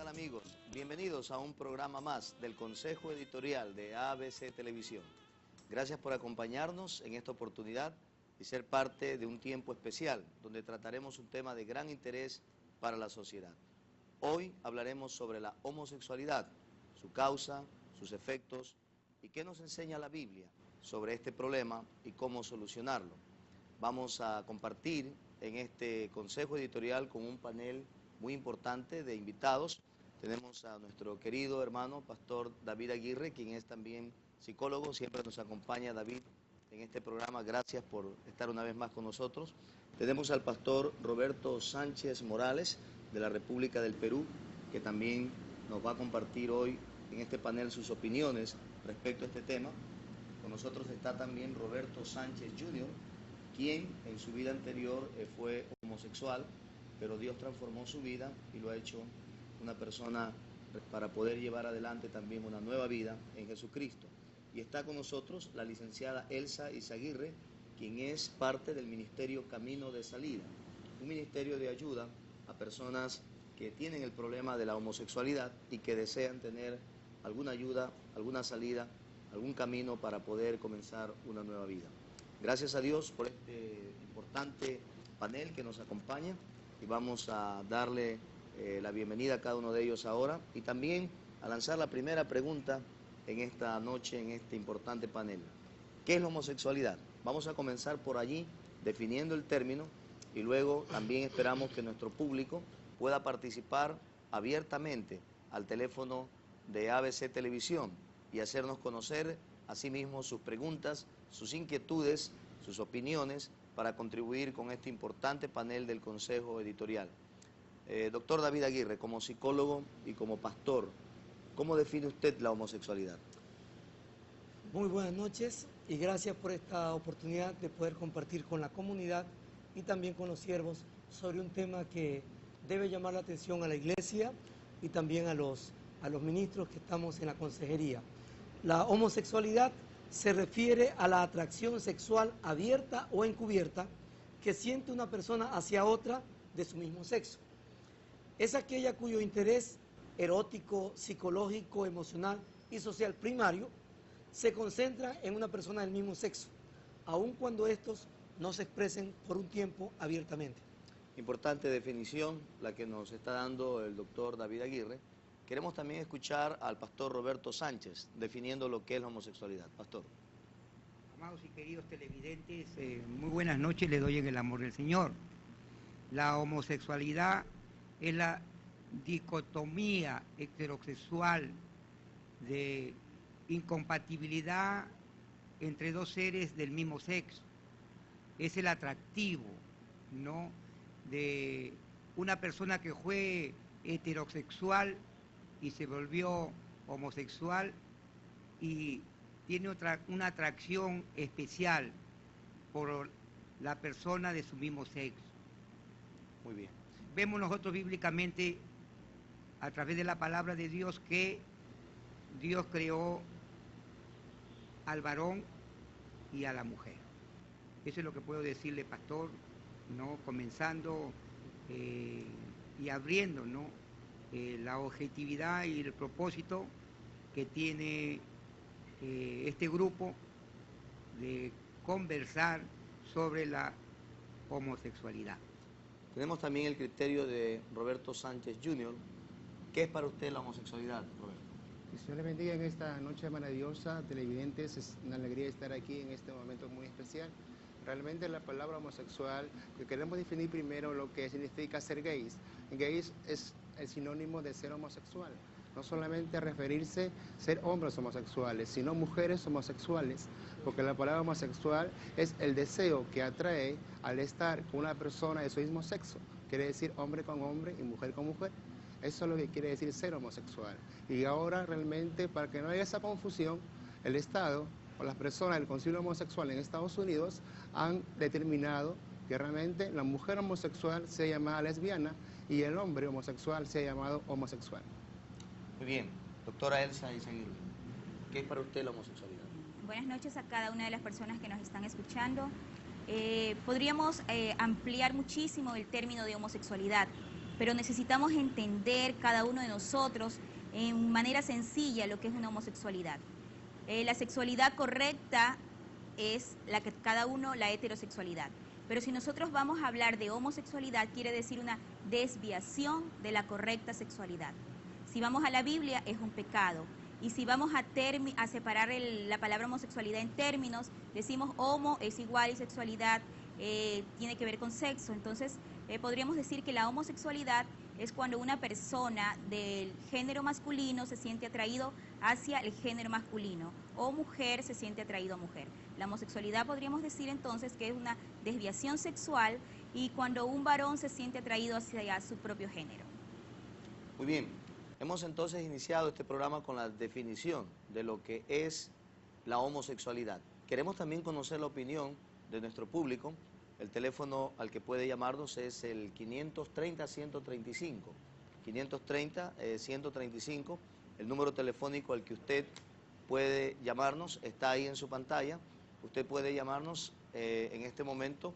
amigos? Bienvenidos a un programa más del Consejo Editorial de ABC Televisión. Gracias por acompañarnos en esta oportunidad y ser parte de un tiempo especial donde trataremos un tema de gran interés para la sociedad. Hoy hablaremos sobre la homosexualidad, su causa, sus efectos y qué nos enseña la Biblia sobre este problema y cómo solucionarlo. Vamos a compartir en este Consejo Editorial con un panel muy importante de invitados. Tenemos a nuestro querido hermano, Pastor David Aguirre, quien es también psicólogo. Siempre nos acompaña David en este programa. Gracias por estar una vez más con nosotros. Tenemos al Pastor Roberto Sánchez Morales, de la República del Perú, que también nos va a compartir hoy en este panel sus opiniones respecto a este tema. Con nosotros está también Roberto Sánchez Jr., quien en su vida anterior fue homosexual, pero Dios transformó su vida y lo ha hecho una persona para poder llevar adelante también una nueva vida en Jesucristo. Y está con nosotros la licenciada Elsa Izaguirre, quien es parte del Ministerio Camino de Salida, un ministerio de ayuda a personas que tienen el problema de la homosexualidad y que desean tener alguna ayuda, alguna salida, algún camino para poder comenzar una nueva vida. Gracias a Dios por este importante panel que nos acompaña y vamos a darle la bienvenida a cada uno de ellos ahora y también a lanzar la primera pregunta en esta noche, en este importante panel. ¿Qué es la homosexualidad? Vamos a comenzar por allí, definiendo el término, y luego también esperamos que nuestro público pueda participar abiertamente al teléfono de ABC Televisión y hacernos conocer asimismo sus preguntas, sus inquietudes, sus opiniones para contribuir con este importante panel del Consejo Editorial. Doctor David Aguirre, como psicólogo y como pastor, ¿cómo define usted la homosexualidad? Muy buenas noches y gracias por esta oportunidad de poder compartir con la comunidad y también con los siervos sobre un tema que debe llamar la atención a la iglesia y también a los ministros que estamos en la consejería. La homosexualidad se refiere a la atracción sexual abierta o encubierta que siente una persona hacia otra de su mismo sexo. Es aquella cuyo interés erótico, psicológico, emocional y social primario se concentra en una persona del mismo sexo, aun cuando estos no se expresen por un tiempo abiertamente. Importante definición la que nos está dando el doctor David Aguirre. Queremos también escuchar al pastor Roberto Sánchez definiendo lo que es la homosexualidad. Pastor. Amados y queridos televidentes, muy buenas noches, les doy en el amor del Señor. La homosexualidad es la dicotomía heterosexual de incompatibilidad entre dos seres del mismo sexo. Es el atractivo, ¿no?, de una persona que fue heterosexual y se volvió homosexual y tiene una atracción especial por la persona de su mismo sexo. Muy bien. Vemos nosotros bíblicamente, a través de la palabra de Dios, que Dios creó al varón y a la mujer. Eso es lo que puedo decirle, pastor, ¿no?, comenzando y abriendo, ¿no?, la objetividad y el propósito que tiene este grupo de conversar sobre la homosexualidad. Tenemos también el criterio de Roberto Sánchez Jr. ¿Qué es para usted la homosexualidad, Roberto? Que Dios les bendiga en esta noche maravillosa, televidentes. Es una alegría estar aquí en este momento muy especial. Realmente la palabra homosexual, que queremos definir primero lo que significa ser gays. Gays es el sinónimo de ser homosexual. No solamente referirse a ser hombres homosexuales, sino mujeres homosexuales, porque la palabra homosexual es el deseo que atrae al estar con una persona de su mismo sexo. Quiere decir hombre con hombre y mujer con mujer. Eso es lo que quiere decir ser homosexual. Y ahora realmente, para que no haya esa confusión, el Estado o las personas del Concilio Homosexual en Estados Unidos han determinado que realmente la mujer homosexual sea llamada lesbiana y el hombre homosexual sea llamado homosexual. Muy bien. Doctora Elsa Izaguirre, ¿qué es para usted la homosexualidad? Buenas noches a cada una de las personas que nos están escuchando. Podríamos ampliar muchísimo el término de homosexualidad. pero necesitamos entender cada uno de nosotros en manera sencilla lo que es una homosexualidad. La sexualidad correcta es la que cada uno, la heterosexualidad. Pero si nosotros vamos a hablar de homosexualidad, quiere decir una desviación de la correcta sexualidad. Si vamos a la Biblia, es un pecado. Y si vamos a separar la palabra homosexualidad en términos, decimos homo es igual y sexualidad tiene que ver con sexo. Entonces, podríamos decir que la homosexualidad es cuando una persona del género masculino se siente atraído hacia el género masculino o mujer se siente atraído a mujer. La homosexualidad podríamos decir entonces que es una desviación sexual y cuando un varón se siente atraído hacia su propio género. Muy bien, hemos entonces iniciado este programa con la definición de lo que es la homosexualidad. Queremos también conocer la opinión de nuestro público. El teléfono al que puede llamarnos es el 530-135, 530-135, el número telefónico al que usted puede llamarnos está ahí en su pantalla. Usted puede llamarnos en este momento,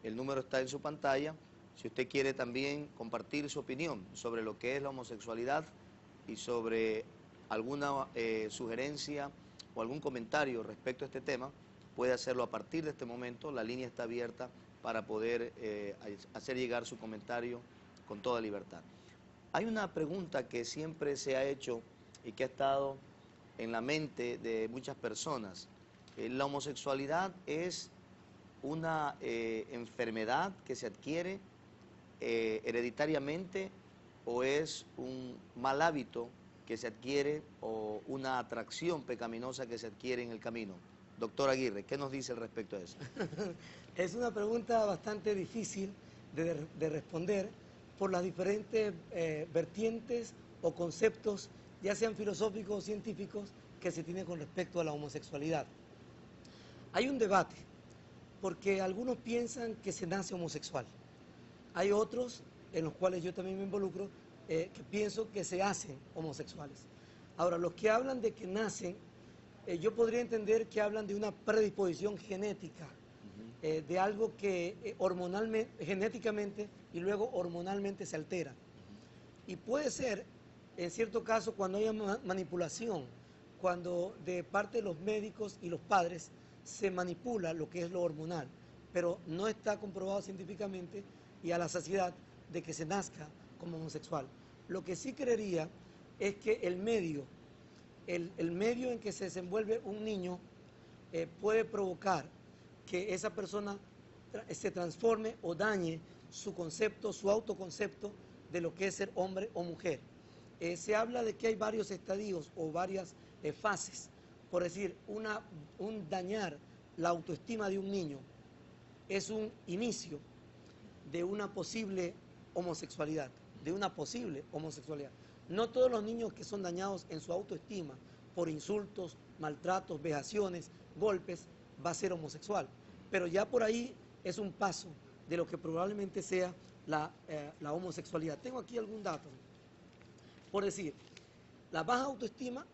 el número está en su pantalla. Si usted quiere también compartir su opinión sobre lo que es la homosexualidad y sobre alguna sugerencia o algún comentario respecto a este tema, puede hacerlo a partir de este momento. La línea está abierta para poder hacer llegar su comentario con toda libertad. Hay una pregunta que siempre se ha hecho y que ha estado en la mente de muchas personas. ¿La homosexualidad es una enfermedad que se adquiere hereditariamente o es un mal hábito que se adquiere o una atracción pecaminosa que se adquiere en el camino? Doctor Aguirre, ¿qué nos dice al respecto de eso? Es una pregunta bastante difícil de responder por las diferentes vertientes o conceptos, ya sean filosóficos o científicos, que se tiene con respecto a la homosexualidad. Hay un debate, porque algunos piensan que se nace homosexual. Hay otros, en los cuales yo también me involucro, que pienso que se hacen homosexuales. Ahora, los que hablan de que nacen, yo podría entender que hablan de una predisposición genética, de algo que hormonalmente, genéticamente y luego hormonalmente se altera. Y puede ser, en cierto caso, cuando haya manipulación, cuando de parte de los médicos y los padres se manipula lo que es lo hormonal, pero no está comprobado científicamente y a la saciedad de que se nazca como homosexual. Lo que sí creería es que el medio en que se desenvuelve un niño puede provocar que esa persona se transforme o dañe su concepto, su autoconcepto de lo que es ser hombre o mujer. Se habla de que hay varios estadios o varias fases. Por decir, un dañar la autoestima de un niño es un inicio de una posible homosexualidad, No todos los niños que son dañados en su autoestima por insultos, maltratos, vejaciones, golpes, va a ser homosexual. Pero ya por ahí es un paso de lo que probablemente sea la homosexualidad. Tengo aquí algún dato. Por decir, la baja autoestima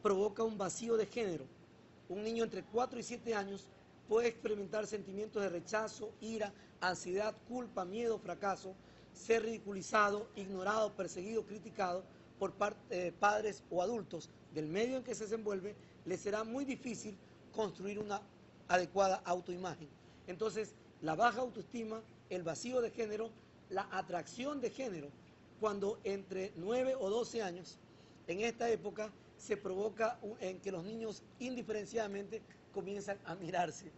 provoca un vacío de género. Un niño entre 4 y 7 años puede experimentar sentimientos de rechazo, ira, ansiedad, culpa, miedo, fracaso, ser ridiculizado, ignorado, perseguido, criticado por padres o adultos del medio en que se desenvuelve. Le será muy difícil construir una adecuada autoimagen. Entonces, la baja autoestima, el vacío de género, la atracción de género, cuando entre 9 o 12 años, en esta época, se provoca en que los niños indiferenciadamente comienzan a mirarse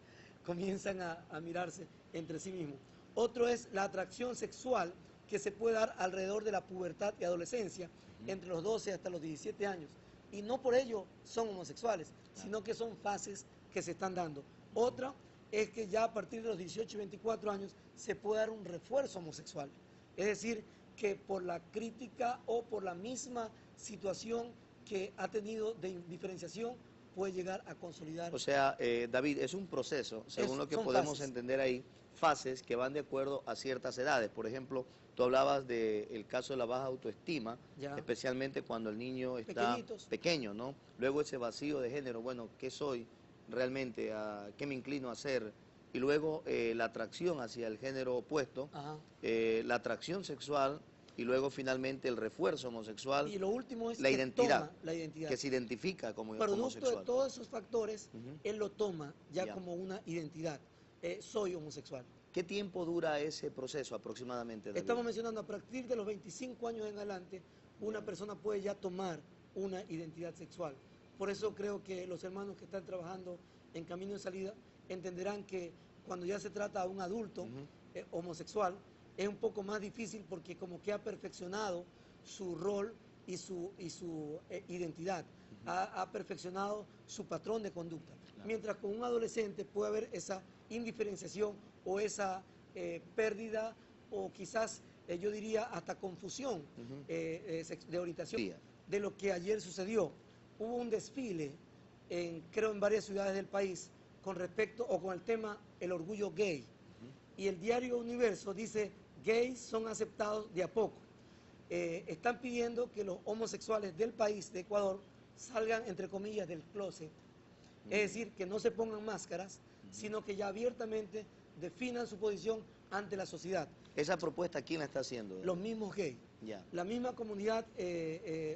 entre sí mismos. Otro es la atracción sexual que se puede dar alrededor de la pubertad y adolescencia, entre los 12 hasta los 17 años. Y no por ello son homosexuales, sino que son fases que se están dando. Otra es que ya a partir de los 18 y 24 años se puede dar un refuerzo homosexual. Es decir, que por la crítica o por la misma situación que ha tenido de diferenciación puede llegar a consolidar. O sea, David, es un proceso, según lo que podemos entender ahí, fases que van de acuerdo a ciertas edades. Por ejemplo, tú hablabas del caso de la baja autoestima, especialmente cuando el niño está pequeño, ¿no? Luego ese vacío de género, bueno, ¿qué soy realmente? ¿A qué me inclino a ser? Y luego la atracción hacia el género opuesto, la atracción sexual y luego finalmente el refuerzo homosexual, Y lo último es la que identidad, toma la identidad. que se identifica como Producto homosexual. de todos esos factores, Ujú. él lo toma ya Ya. como una identidad. Soy homosexual. ¿Qué tiempo dura ese proceso aproximadamente, David? Estamos mencionando a partir de los 25 años en adelante, una persona puede ya tomar una identidad sexual. Por eso creo que los hermanos que están trabajando en Camino de Salida entenderán que cuando ya se trata de un adulto homosexual, es un poco más difícil porque como que ha perfeccionado su rol y su identidad, ha perfeccionado su patrón de conducta. Claro. Mientras con un adolescente puede haber esa indiferenciación o esa pérdida o quizás yo diría hasta confusión de orientación. Sí. De lo que ayer sucedió. Hubo un desfile, creo en varias ciudades del país, con respecto o con el tema el orgullo gay. Y el diario Universo dice, gays son aceptados de a poco. Están pidiendo que los homosexuales del país, de Ecuador, salgan, entre comillas, del closet. Es decir, que no se pongan máscaras, sino que ya abiertamente definan su posición ante la sociedad. ¿Esa propuesta quién la está haciendo, David? Los mismos gays. Ya. La misma comunidad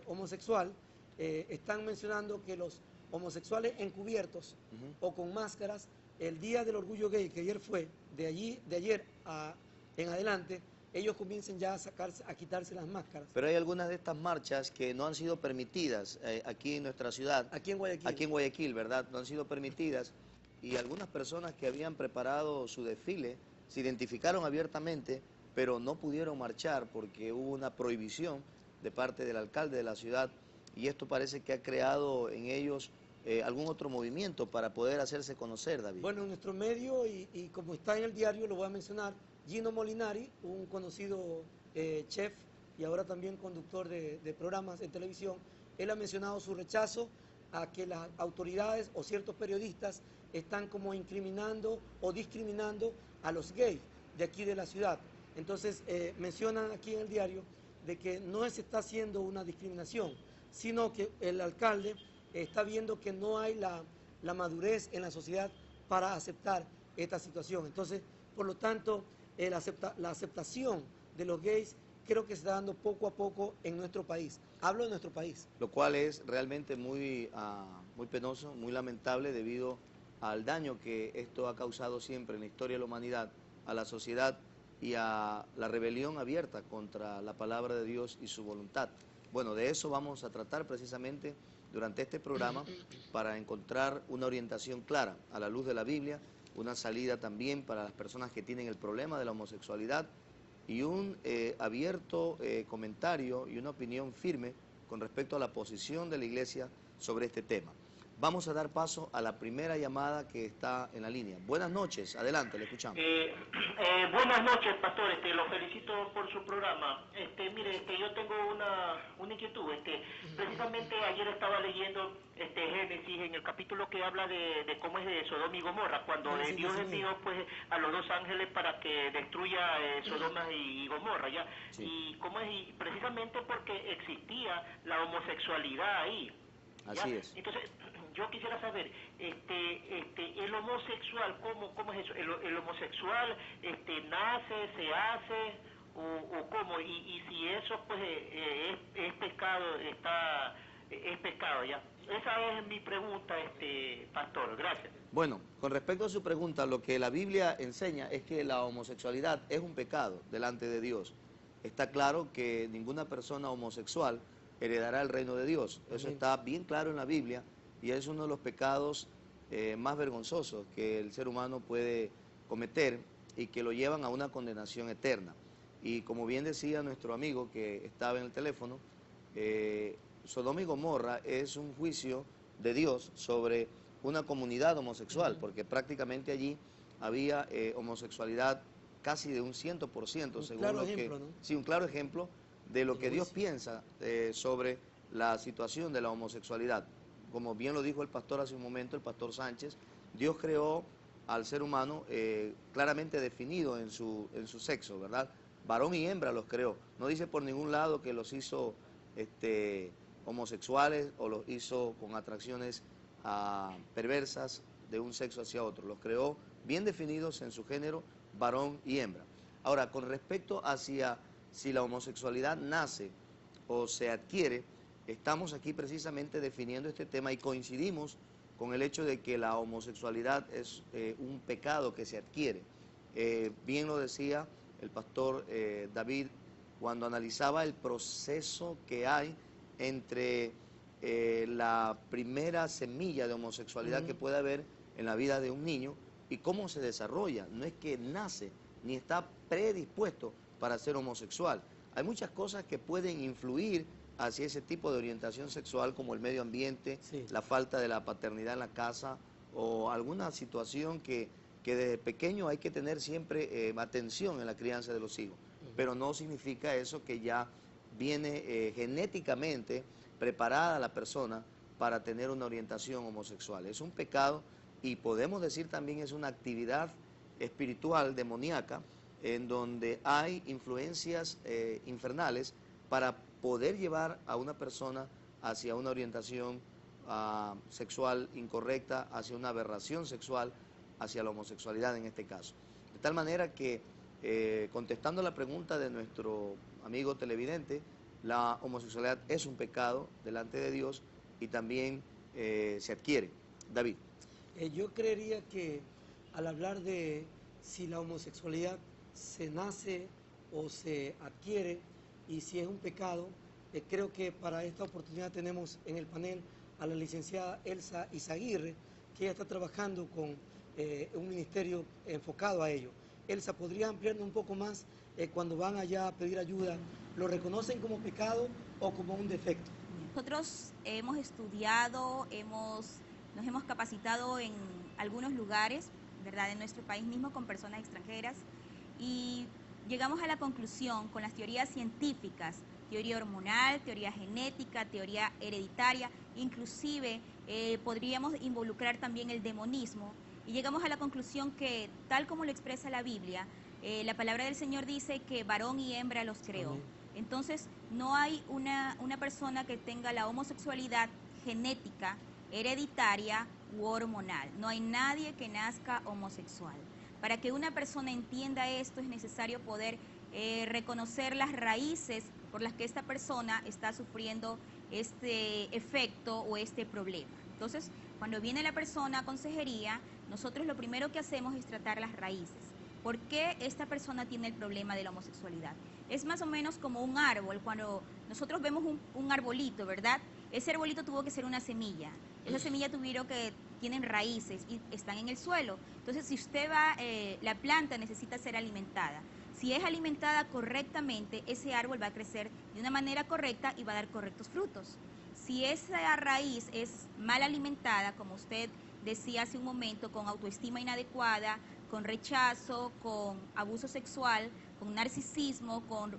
homosexual están mencionando que los homosexuales encubiertos o con máscaras, el Día del Orgullo Gay, que ayer fue, de ayer en adelante, ellos comiencen ya a quitarse las máscaras. Pero hay algunas de estas marchas que no han sido permitidas aquí en nuestra ciudad. Aquí en Guayaquil. Aquí en Guayaquil, ¿verdad? No han sido permitidas. Y algunas personas que habían preparado su desfile se identificaron abiertamente, pero no pudieron marchar porque hubo una prohibición de parte del alcalde de la ciudad. Y esto parece que ha creado en ellos algún otro movimiento para poder hacerse conocer, David. Bueno, en nuestro medio, y como está en el diario, lo voy a mencionar, Gino Molinari, un conocido chef y ahora también conductor de programas en televisión, él ha mencionado su rechazo a que las autoridades o ciertos periodistas están como incriminando o discriminando a los gays de aquí de la ciudad. Entonces, mencionan aquí en el diario de que no se está haciendo una discriminación, sino que el alcalde está viendo que no hay la madurez en la sociedad para aceptar esta situación. Entonces, por lo tanto, la aceptación de los gays creo que se está dando poco a poco en nuestro país. Hablo de nuestro país. Lo cual es realmente muy penoso, muy lamentable debido al daño que esto ha causado siempre en la historia de la humanidad, a la sociedad y a la rebelión abierta contra la palabra de Dios y su voluntad. Bueno, de eso vamos a tratar precisamente durante este programa para encontrar una orientación clara a la luz de la Biblia, una salida también para las personas que tienen el problema de la homosexualidad y un abierto comentario y una opinión firme con respecto a la posición de la Iglesia sobre este tema. Vamos a dar paso a la primera llamada que está en la línea. Buenas noches, adelante, le escuchamos. Buenas noches, pastor, lo felicito por su programa. Mire, yo tengo una inquietud. Precisamente ayer estaba leyendo Génesis, en el capítulo que habla de cómo es de Sodoma y Gomorra, cuando Dios envió pues a los dos ángeles para que destruya Sodoma y Gomorra, ¿ya? Sí. Y cómo es, y precisamente porque existía la homosexualidad ahí. ¿Ya? Así es. Entonces, yo quisiera saber, el homosexual, ¿cómo es eso? ¿El homosexual nace, se hace o cómo? Y si eso pues es pecado, es pecado, ¿ya? Esa es mi pregunta, pastor. Gracias. Bueno, con respecto a su pregunta, lo que la Biblia enseña es que la homosexualidad es un pecado delante de Dios. Está claro que ninguna persona homosexual heredará el reino de Dios. Eso está bien claro en la Biblia y es uno de los pecados más vergonzosos que el ser humano puede cometer y que lo llevan a una condenación eterna. Y como bien decía nuestro amigo que estaba en el teléfono, Sodoma y Gomorra es un juicio de Dios sobre una comunidad homosexual, porque prácticamente allí había homosexualidad casi de un 100%, según claro lo ejemplo, que... ¿no? Sí, un claro ejemplo de lo que Dios piensa sobre la situación de la homosexualidad. Como bien lo dijo el pastor hace un momento, el pastor Sánchez, Dios creó al ser humano claramente definido en su sexo, ¿verdad? Varón y hembra los creó. No dice por ningún lado que los hizo homosexuales o los hizo con atracciones perversas de un sexo hacia otro. Los creó bien definidos en su género, varón y hembra. Ahora, con respecto hacia si la homosexualidad nace o se adquiere, estamos aquí precisamente definiendo este tema y coincidimos con el hecho de que la homosexualidad es un pecado que se adquiere. Bien lo decía el pastor David cuando analizaba el proceso que hay entre la primera semilla de homosexualidad que puede haber en la vida de un niño y cómo se desarrolla. No es que nace ni está predispuesto para ser homosexual. Hay muchas cosas que pueden influir hacia ese tipo de orientación sexual, como el medio ambiente, Sí. la falta de la paternidad en la casa o alguna situación que desde pequeño hay que tener siempre atención en la crianza de los hijos. Pero no significa eso que ya viene genéticamente preparada la persona para tener una orientación homosexual. Es un pecado y podemos decir también es una actividad espiritual demoníaca en donde hay influencias infernales para poder llevar a una persona hacia una orientación sexual incorrecta, hacia una aberración sexual, hacia la homosexualidad en este caso. De tal manera que, contestando la pregunta de nuestro amigo televidente, la homosexualidad es un pecado delante de Dios y también se adquiere. David. Yo creería que al hablar de si la homosexualidad se nace o se adquiere y si es un pecado, creo que para esta oportunidad tenemos en el panel a la licenciada Elsa Izaguirre, que ella está trabajando con un ministerio enfocado a ello. Elsa, ¿podría ampliarnos un poco más cuando van allá a pedir ayuda? ¿Lo reconocen como pecado o como un defecto? Nosotros hemos estudiado, nos hemos capacitado en algunos lugares, ¿verdad?, en nuestro país mismo con personas extranjeras y llegamos a la conclusión con las teorías científicas, teoría hormonal, teoría genética, teoría hereditaria, inclusive podríamos involucrar también el demonismo y llegamos a la conclusión que, tal como lo expresa la Biblia, la palabra del Señor dice que varón y hembra los creó. Amén. Entonces, no hay una persona que tenga la homosexualidad genética, hereditaria u hormonal. No hay nadie que nazca homosexual. Para que una persona entienda esto es necesario poder reconocer las raíces por las que esta persona está sufriendo este efecto o este problema. Entonces, cuando viene la persona a consejería, nosotros lo primero que hacemos es tratar las raíces. ¿Por qué esta persona tiene el problema de la homosexualidad? Es más o menos como un árbol, cuando nosotros vemos un arbolito, ¿verdad? Ese arbolito tuvo que ser una semilla. Esa semilla tienen raíces y están en el suelo. Entonces, si usted va, la planta necesita ser alimentada. Si es alimentada correctamente, ese árbol va a crecer de una manera correcta y va a dar correctos frutos. Si esa raíz es mal alimentada, como usted decía hace un momento, con autoestima inadecuada, con rechazo, con abuso sexual, con narcisismo, con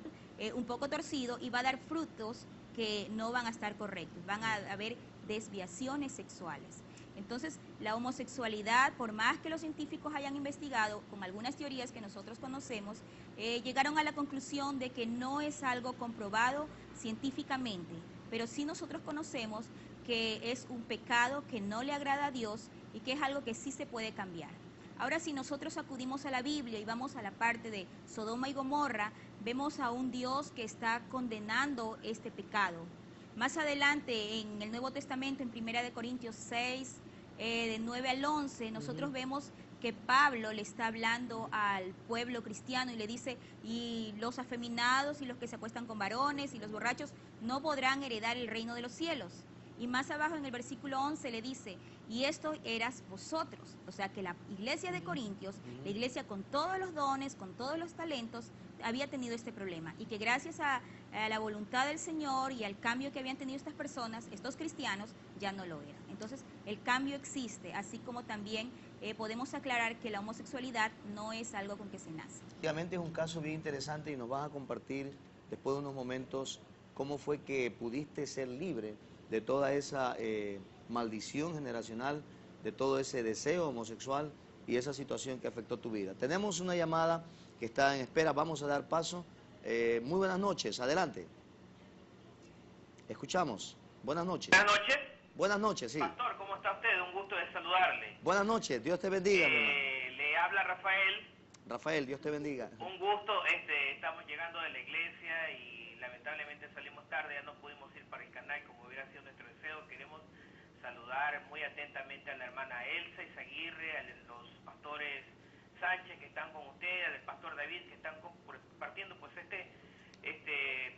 un poco torcido, y va a dar frutos que no van a estar correctos, van a haber desviaciones sexuales. Entonces, la homosexualidad, por más que los científicos hayan investigado, con algunas teorías que nosotros conocemos, llegaron a la conclusión de que no es algo comprobado científicamente, pero sí nosotros conocemos que es un pecado que no le agrada a Dios y que es algo que sí se puede cambiar. Ahora, si nosotros acudimos a la Biblia y vamos a la parte de Sodoma y Gomorra, vemos a un Dios que está condenando este pecado. Más adelante, en el Nuevo Testamento, en 1 Corintios 6, de 9 al 11, nosotros vemos que Pablo le está hablando al pueblo cristiano y le dice, y los afeminados y los que se acuestan con varones y los borrachos no podrán heredar el reino de los cielos. Y más abajo en el versículo 11 le dice, y esto eras vosotros. O sea que la iglesia de Corintios, la iglesia con todos los dones, con todos los talentos, había tenido este problema. Y que gracias a la voluntad del Señor y al cambio que habían tenido estas personas, estos cristianos, ya no lo eran. Entonces el cambio existe, así como también podemos aclarar que la homosexualidad no es algo con que se nace. Efectivamente es un caso bien interesante y nos vas a compartir después de unos momentos cómo fue que pudiste ser libre de toda esa maldición generacional, de todo ese deseo homosexual y esa situación que afectó tu vida. Tenemos una llamada que está en espera, vamos a dar paso. Muy buenas noches, adelante. Escuchamos. Buenas noches. Buenas noches. Buenas noches, sí. Pastor, ¿cómo está usted? Un gusto de saludarle. Buenas noches, Dios te bendiga, mi hermano. Le habla Rafael. Rafael, Dios te bendiga. Un gusto, estamos llegando del la iglesia y lamentablemente salimos tarde, ya no pudimos ir para el canal como hubiera sido nuestro deseo. Queremos saludar muy atentamente a la hermana Elsa Izaguirre, a los pastores Sánchez que están con ustedes, al pastor David que están compartiendo pues este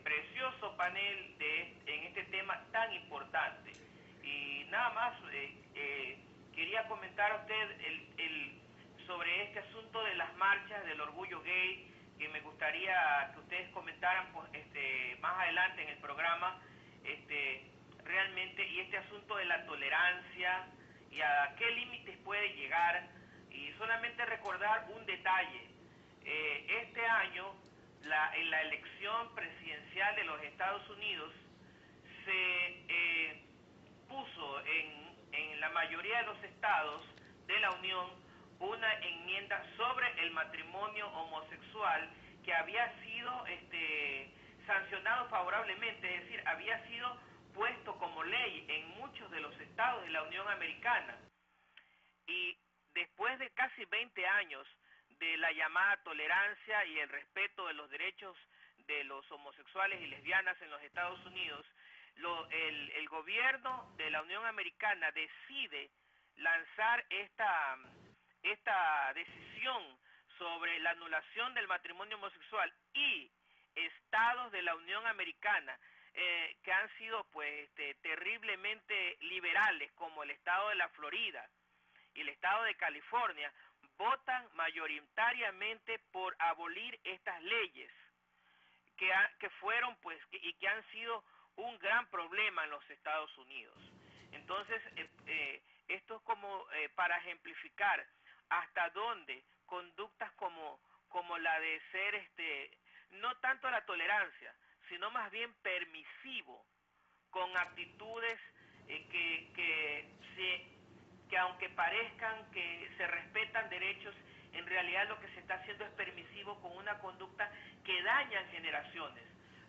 precioso panel en este tema tan importante. Y nada más quería comentar a usted sobre este asunto de las marchas del orgullo gay, que me gustaría que ustedes comentaran pues, más adelante en el programa, realmente, y este asunto de la tolerancia y a qué límites puede llegar. Y solamente recordar un detalle. Este año, en la elección presidencial de los Estados Unidos, se puso en la mayoría de los estados de la Unión una enmienda sobre el matrimonio homosexual que había sido sancionado favorablemente, es decir, había sido puesto como ley en muchos de los estados de la Unión Americana. Y después de casi 20 años de la llamada tolerancia y el respeto de los derechos de los homosexuales y lesbianas en los Estados Unidos, el gobierno de la Unión Americana decide lanzar esta decisión sobre la anulación del matrimonio homosexual, y estados de la Unión Americana que han sido pues terriblemente liberales, como el estado de la Florida y el estado de California, votan mayoritariamente por abolir estas leyes que fueron pues y que han sido un gran problema en los Estados Unidos. Entonces esto es como para ejemplificar hasta dónde conductas como la de ser no tanto la tolerancia, sino más bien permisivo, con actitudes que aunque parezcan que se respetan derechos, en realidad lo que se está haciendo es permisivo con una conducta que daña generaciones.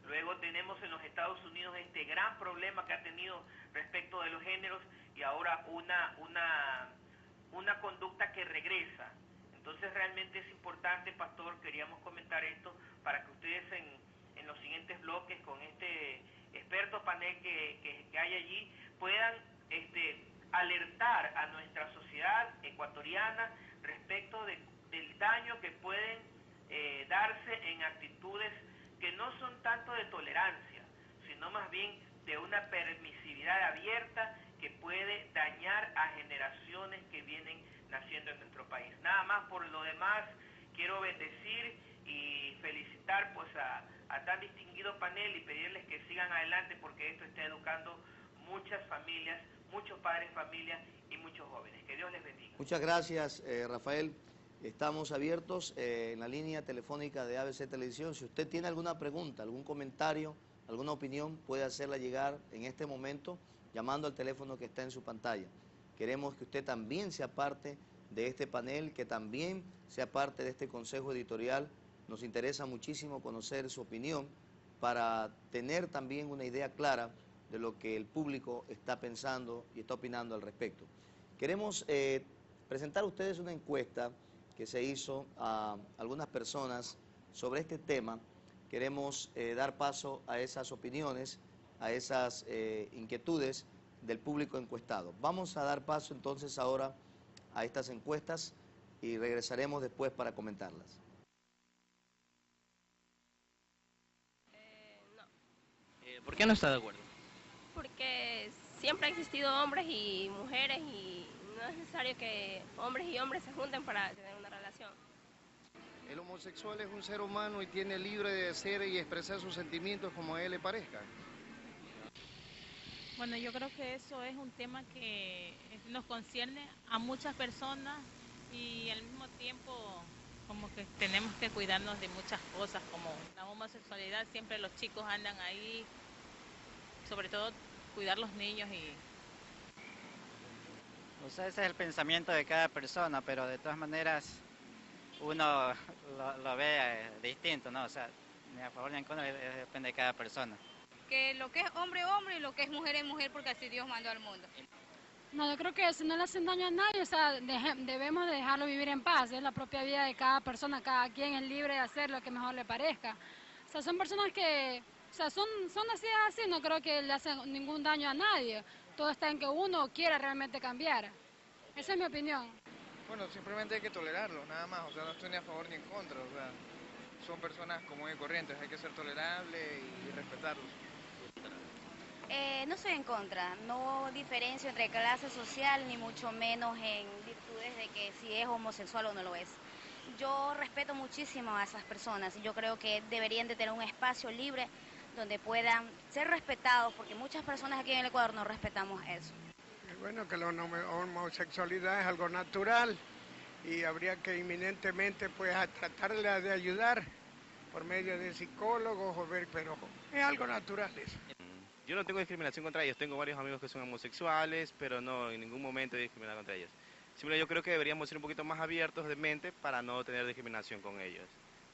Luego tenemos en los Estados Unidos este gran problema que ha tenido respecto de los géneros, y ahora una conducta que regresa. Entonces realmente es importante, pastor, queríamos comentar esto para que ustedes en los siguientes bloques con este experto panel que hay allí puedan alertar a nuestra sociedad ecuatoriana respecto del daño que pueden darse en actitudes que no son tanto de tolerancia, sino más bien de una permisividad abierta que puede dañar a generaciones que vienen naciendo en nuestro país. Nada más. Por lo demás, quiero bendecir y felicitar pues a tan distinguido panel y pedirles que sigan adelante, porque esto está educando muchas familias, muchos padres, familias y muchos jóvenes. Que Dios les bendiga. Muchas gracias, Rafael. Estamos abiertos en la línea telefónica de ABC Televisión. Si usted tiene alguna pregunta, algún comentario, alguna opinión, puede hacerla llegar en este momento llamando al teléfono que está en su pantalla. Queremos que usted también sea parte de este panel, que también sea parte de este consejo editorial. Nos interesa muchísimo conocer su opinión para tener también una idea clara de lo que el público está pensando y está opinando al respecto. Queremos presentar a ustedes una encuesta que se hizo a algunas personas sobre este tema. Queremos dar paso a esas opiniones, a esas inquietudes del público encuestado. Vamos a dar paso entonces ahora a estas encuestas y regresaremos después para comentarlas. No. ¿Por qué no está de acuerdo? Porque siempre ha existido hombres y mujeres y no es necesario que hombres y hombres se junten para tener una relación. El homosexual es un ser humano y tiene libre de ser y expresar sus sentimientos como a él le parezca. Bueno, yo creo que eso es un tema que nos concierne a muchas personas y al mismo tiempo como que tenemos que cuidarnos de muchas cosas, como la homosexualidad. Siempre los chicos andan ahí, sobre todo cuidar los niños y... O sea, ese es el pensamiento de cada persona, pero de todas maneras uno lo ve distinto, ¿no? O sea, ni a favor ni en contra, depende de cada persona. Que lo que es hombre, hombre, y lo que es mujer, porque así Dios mandó al mundo. No, yo creo que si no le hacen daño a nadie, o sea, debemos de dejarlo vivir en paz. Es la propia vida de cada persona, cada quien es libre de hacer lo que mejor le parezca. O sea, son personas que, o sea, son nacidas así, no creo que le hacen ningún daño a nadie. Todo está en que uno quiera realmente cambiar. Esa es mi opinión. Bueno, simplemente hay que tolerarlo, nada más. O sea, no estoy ni a favor ni en contra. O sea, son personas comunes y corrientes, hay que ser tolerable y respetarlos. No estoy en contra, no diferencio entre clase social ni mucho menos en virtudes de que si es homosexual o no lo es. Yo respeto muchísimo a esas personas y yo creo que deberían de tener un espacio libre donde puedan ser respetados, porque muchas personas aquí en el Ecuador no respetamos eso. Bueno, que la homosexualidad es algo natural y habría que inminentemente pues a tratarla de ayudar por medio de psicólogos o ver, pero es algo natural eso. Yo no tengo discriminación contra ellos, tengo varios amigos que son homosexuales, pero no, en ningún momento he discriminado contra ellos. Simplemente yo creo que deberíamos ser un poquito más abiertos de mente para no tener discriminación con ellos.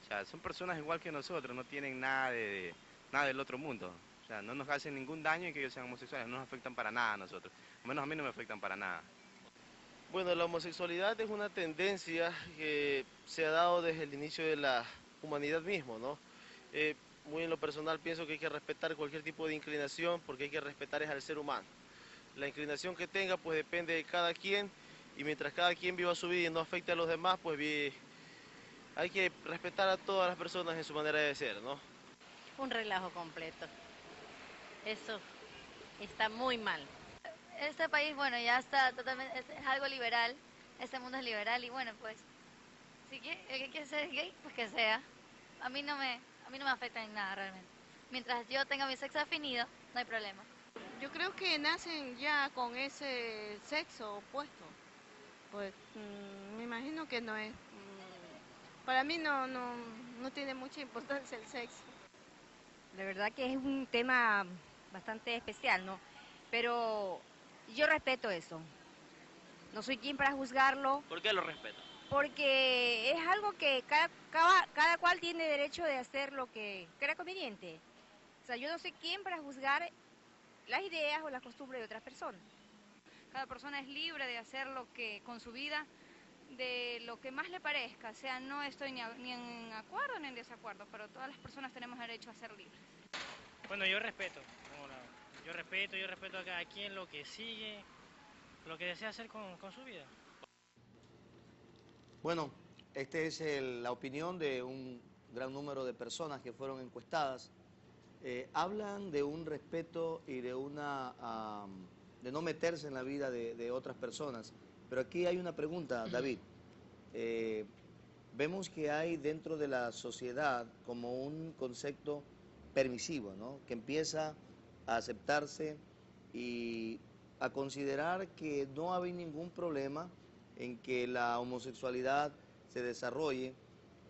O sea, son personas igual que nosotros, no tienen nada del otro mundo. O sea, no nos hacen ningún daño en que ellos sean homosexuales, no nos afectan para nada a nosotros. Al menos a mí no me afectan para nada. Bueno, la homosexualidad es una tendencia que se ha dado desde el inicio de la humanidad mismo, ¿no? Muy en lo personal pienso que hay que respetar cualquier tipo de inclinación porque hay que respetar es al ser humano. La inclinación que tenga pues depende de cada quien y mientras cada quien viva su vida y no afecte a los demás, pues hay que respetar a todas las personas en su manera de ser, ¿no? Un relajo completo. Eso está muy mal. Este país, bueno, ya está totalmente, es algo liberal, este mundo es liberal y bueno, pues, si el que quiere ser gay, pues que sea. A mí no me afecta en nada realmente. Mientras yo tenga mi sexo definido, no hay problema. Yo creo que nacen ya con ese sexo opuesto. Pues me imagino que no es. Para mí no tiene mucha importancia el sexo. La verdad que es un tema bastante especial, ¿no? Pero yo respeto eso. No soy quien para juzgarlo. ¿Por qué lo respeta? Porque es algo que cada cual tiene derecho de hacer lo que crea conveniente. O sea, yo no soy quien para juzgar las ideas o las costumbres de otras personas. Cada persona es libre de hacer lo que con su vida, de lo que más le parezca. O sea, no estoy ni en acuerdo ni en desacuerdo, pero todas las personas tenemos derecho a ser libres. Bueno, yo respeto. Yo respeto a cada quien lo que sigue, lo que desea hacer con su vida. Bueno, esta es la opinión de un gran número de personas que fueron encuestadas. Hablan de un respeto y de de no meterse en la vida de otras personas. Pero aquí hay una pregunta, David. Vemos que hay dentro de la sociedad como un concepto permisivo, ¿no? Que empieza a aceptarse y a considerar que no hay ningún problema en que la homosexualidad se desarrolle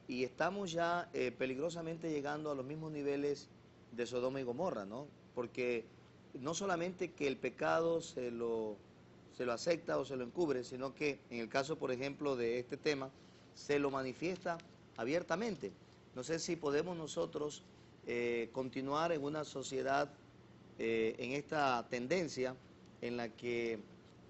y estamos ya peligrosamente llegando a los mismos niveles de Sodoma y Gomorra, ¿no? Porque no solamente que el pecado se lo acepta o se lo encubre, sino que en el caso, por ejemplo, de este tema, se lo manifiesta abiertamente. No sé si podemos nosotros continuar en una sociedad en esta tendencia en la que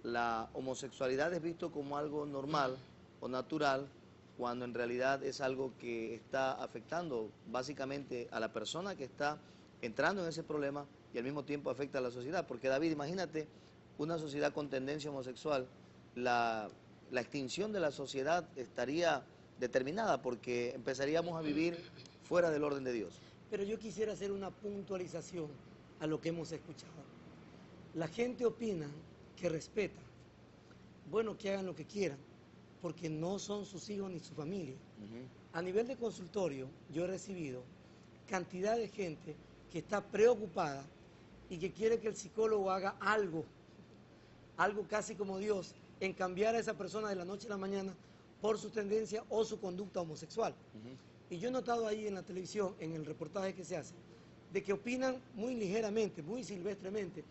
la homosexualidad es visto como algo normal o natural, cuando en realidad es algo que está afectando básicamente a la persona que está entrando en ese problema y al mismo tiempo afecta a la sociedad. Porque David, imagínate una sociedad con tendencia homosexual, la extinción de la sociedad estaría determinada porque empezaríamos a vivir fuera del orden de Dios. Pero yo quisiera hacer una puntualización a lo que hemos escuchado. La gente opina que respeta, bueno, que hagan lo que quieran, porque no son sus hijos ni su familia. A nivel de consultorio, yo he recibido cantidad de gente que está preocupada y que quiere que el psicólogo haga algo casi como Dios, en cambiar a esa persona de la noche a la mañana por su tendencia o su conducta homosexual. Y yo he notado ahí en la televisión, en el reportaje que se hace, de que opinan muy ligeramente, muy silvestremente,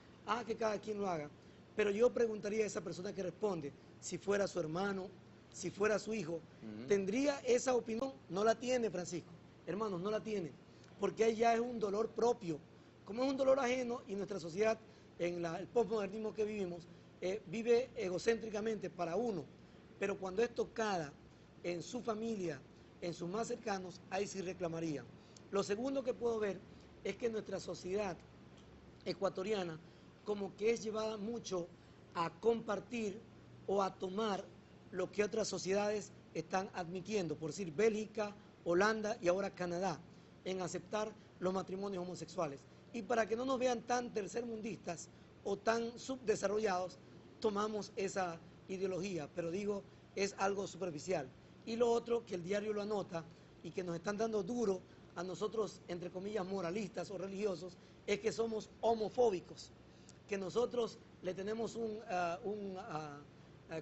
que cada quien lo haga. Pero yo preguntaría a esa persona que responde, si fuera su hermano, si fuera su hijo, ¿tendría esa opinión? No la tiene, Francisco. Hermanos, no la tiene, porque ahí ya es un dolor propio. Como es un dolor ajeno y nuestra sociedad, en el postmodernismo que vivimos, vive egocéntricamente para uno, pero cuando es tocada en su familia, en sus más cercanos, ahí sí reclamarían. Lo segundo que puedo ver es que nuestra sociedad ecuatoriana como que es llevada mucho a compartir o a tomar lo que otras sociedades están admitiendo, por decir Bélgica, Holanda y ahora Canadá, en aceptar los matrimonios homosexuales. Y para que no nos vean tan tercermundistas o tan subdesarrollados, tomamos esa ideología, pero digo, es algo superficial. Y lo otro, que el diario lo anota y que nos están dando duro a nosotros, entre comillas, moralistas o religiosos, es que somos homofóbicos, que nosotros le tenemos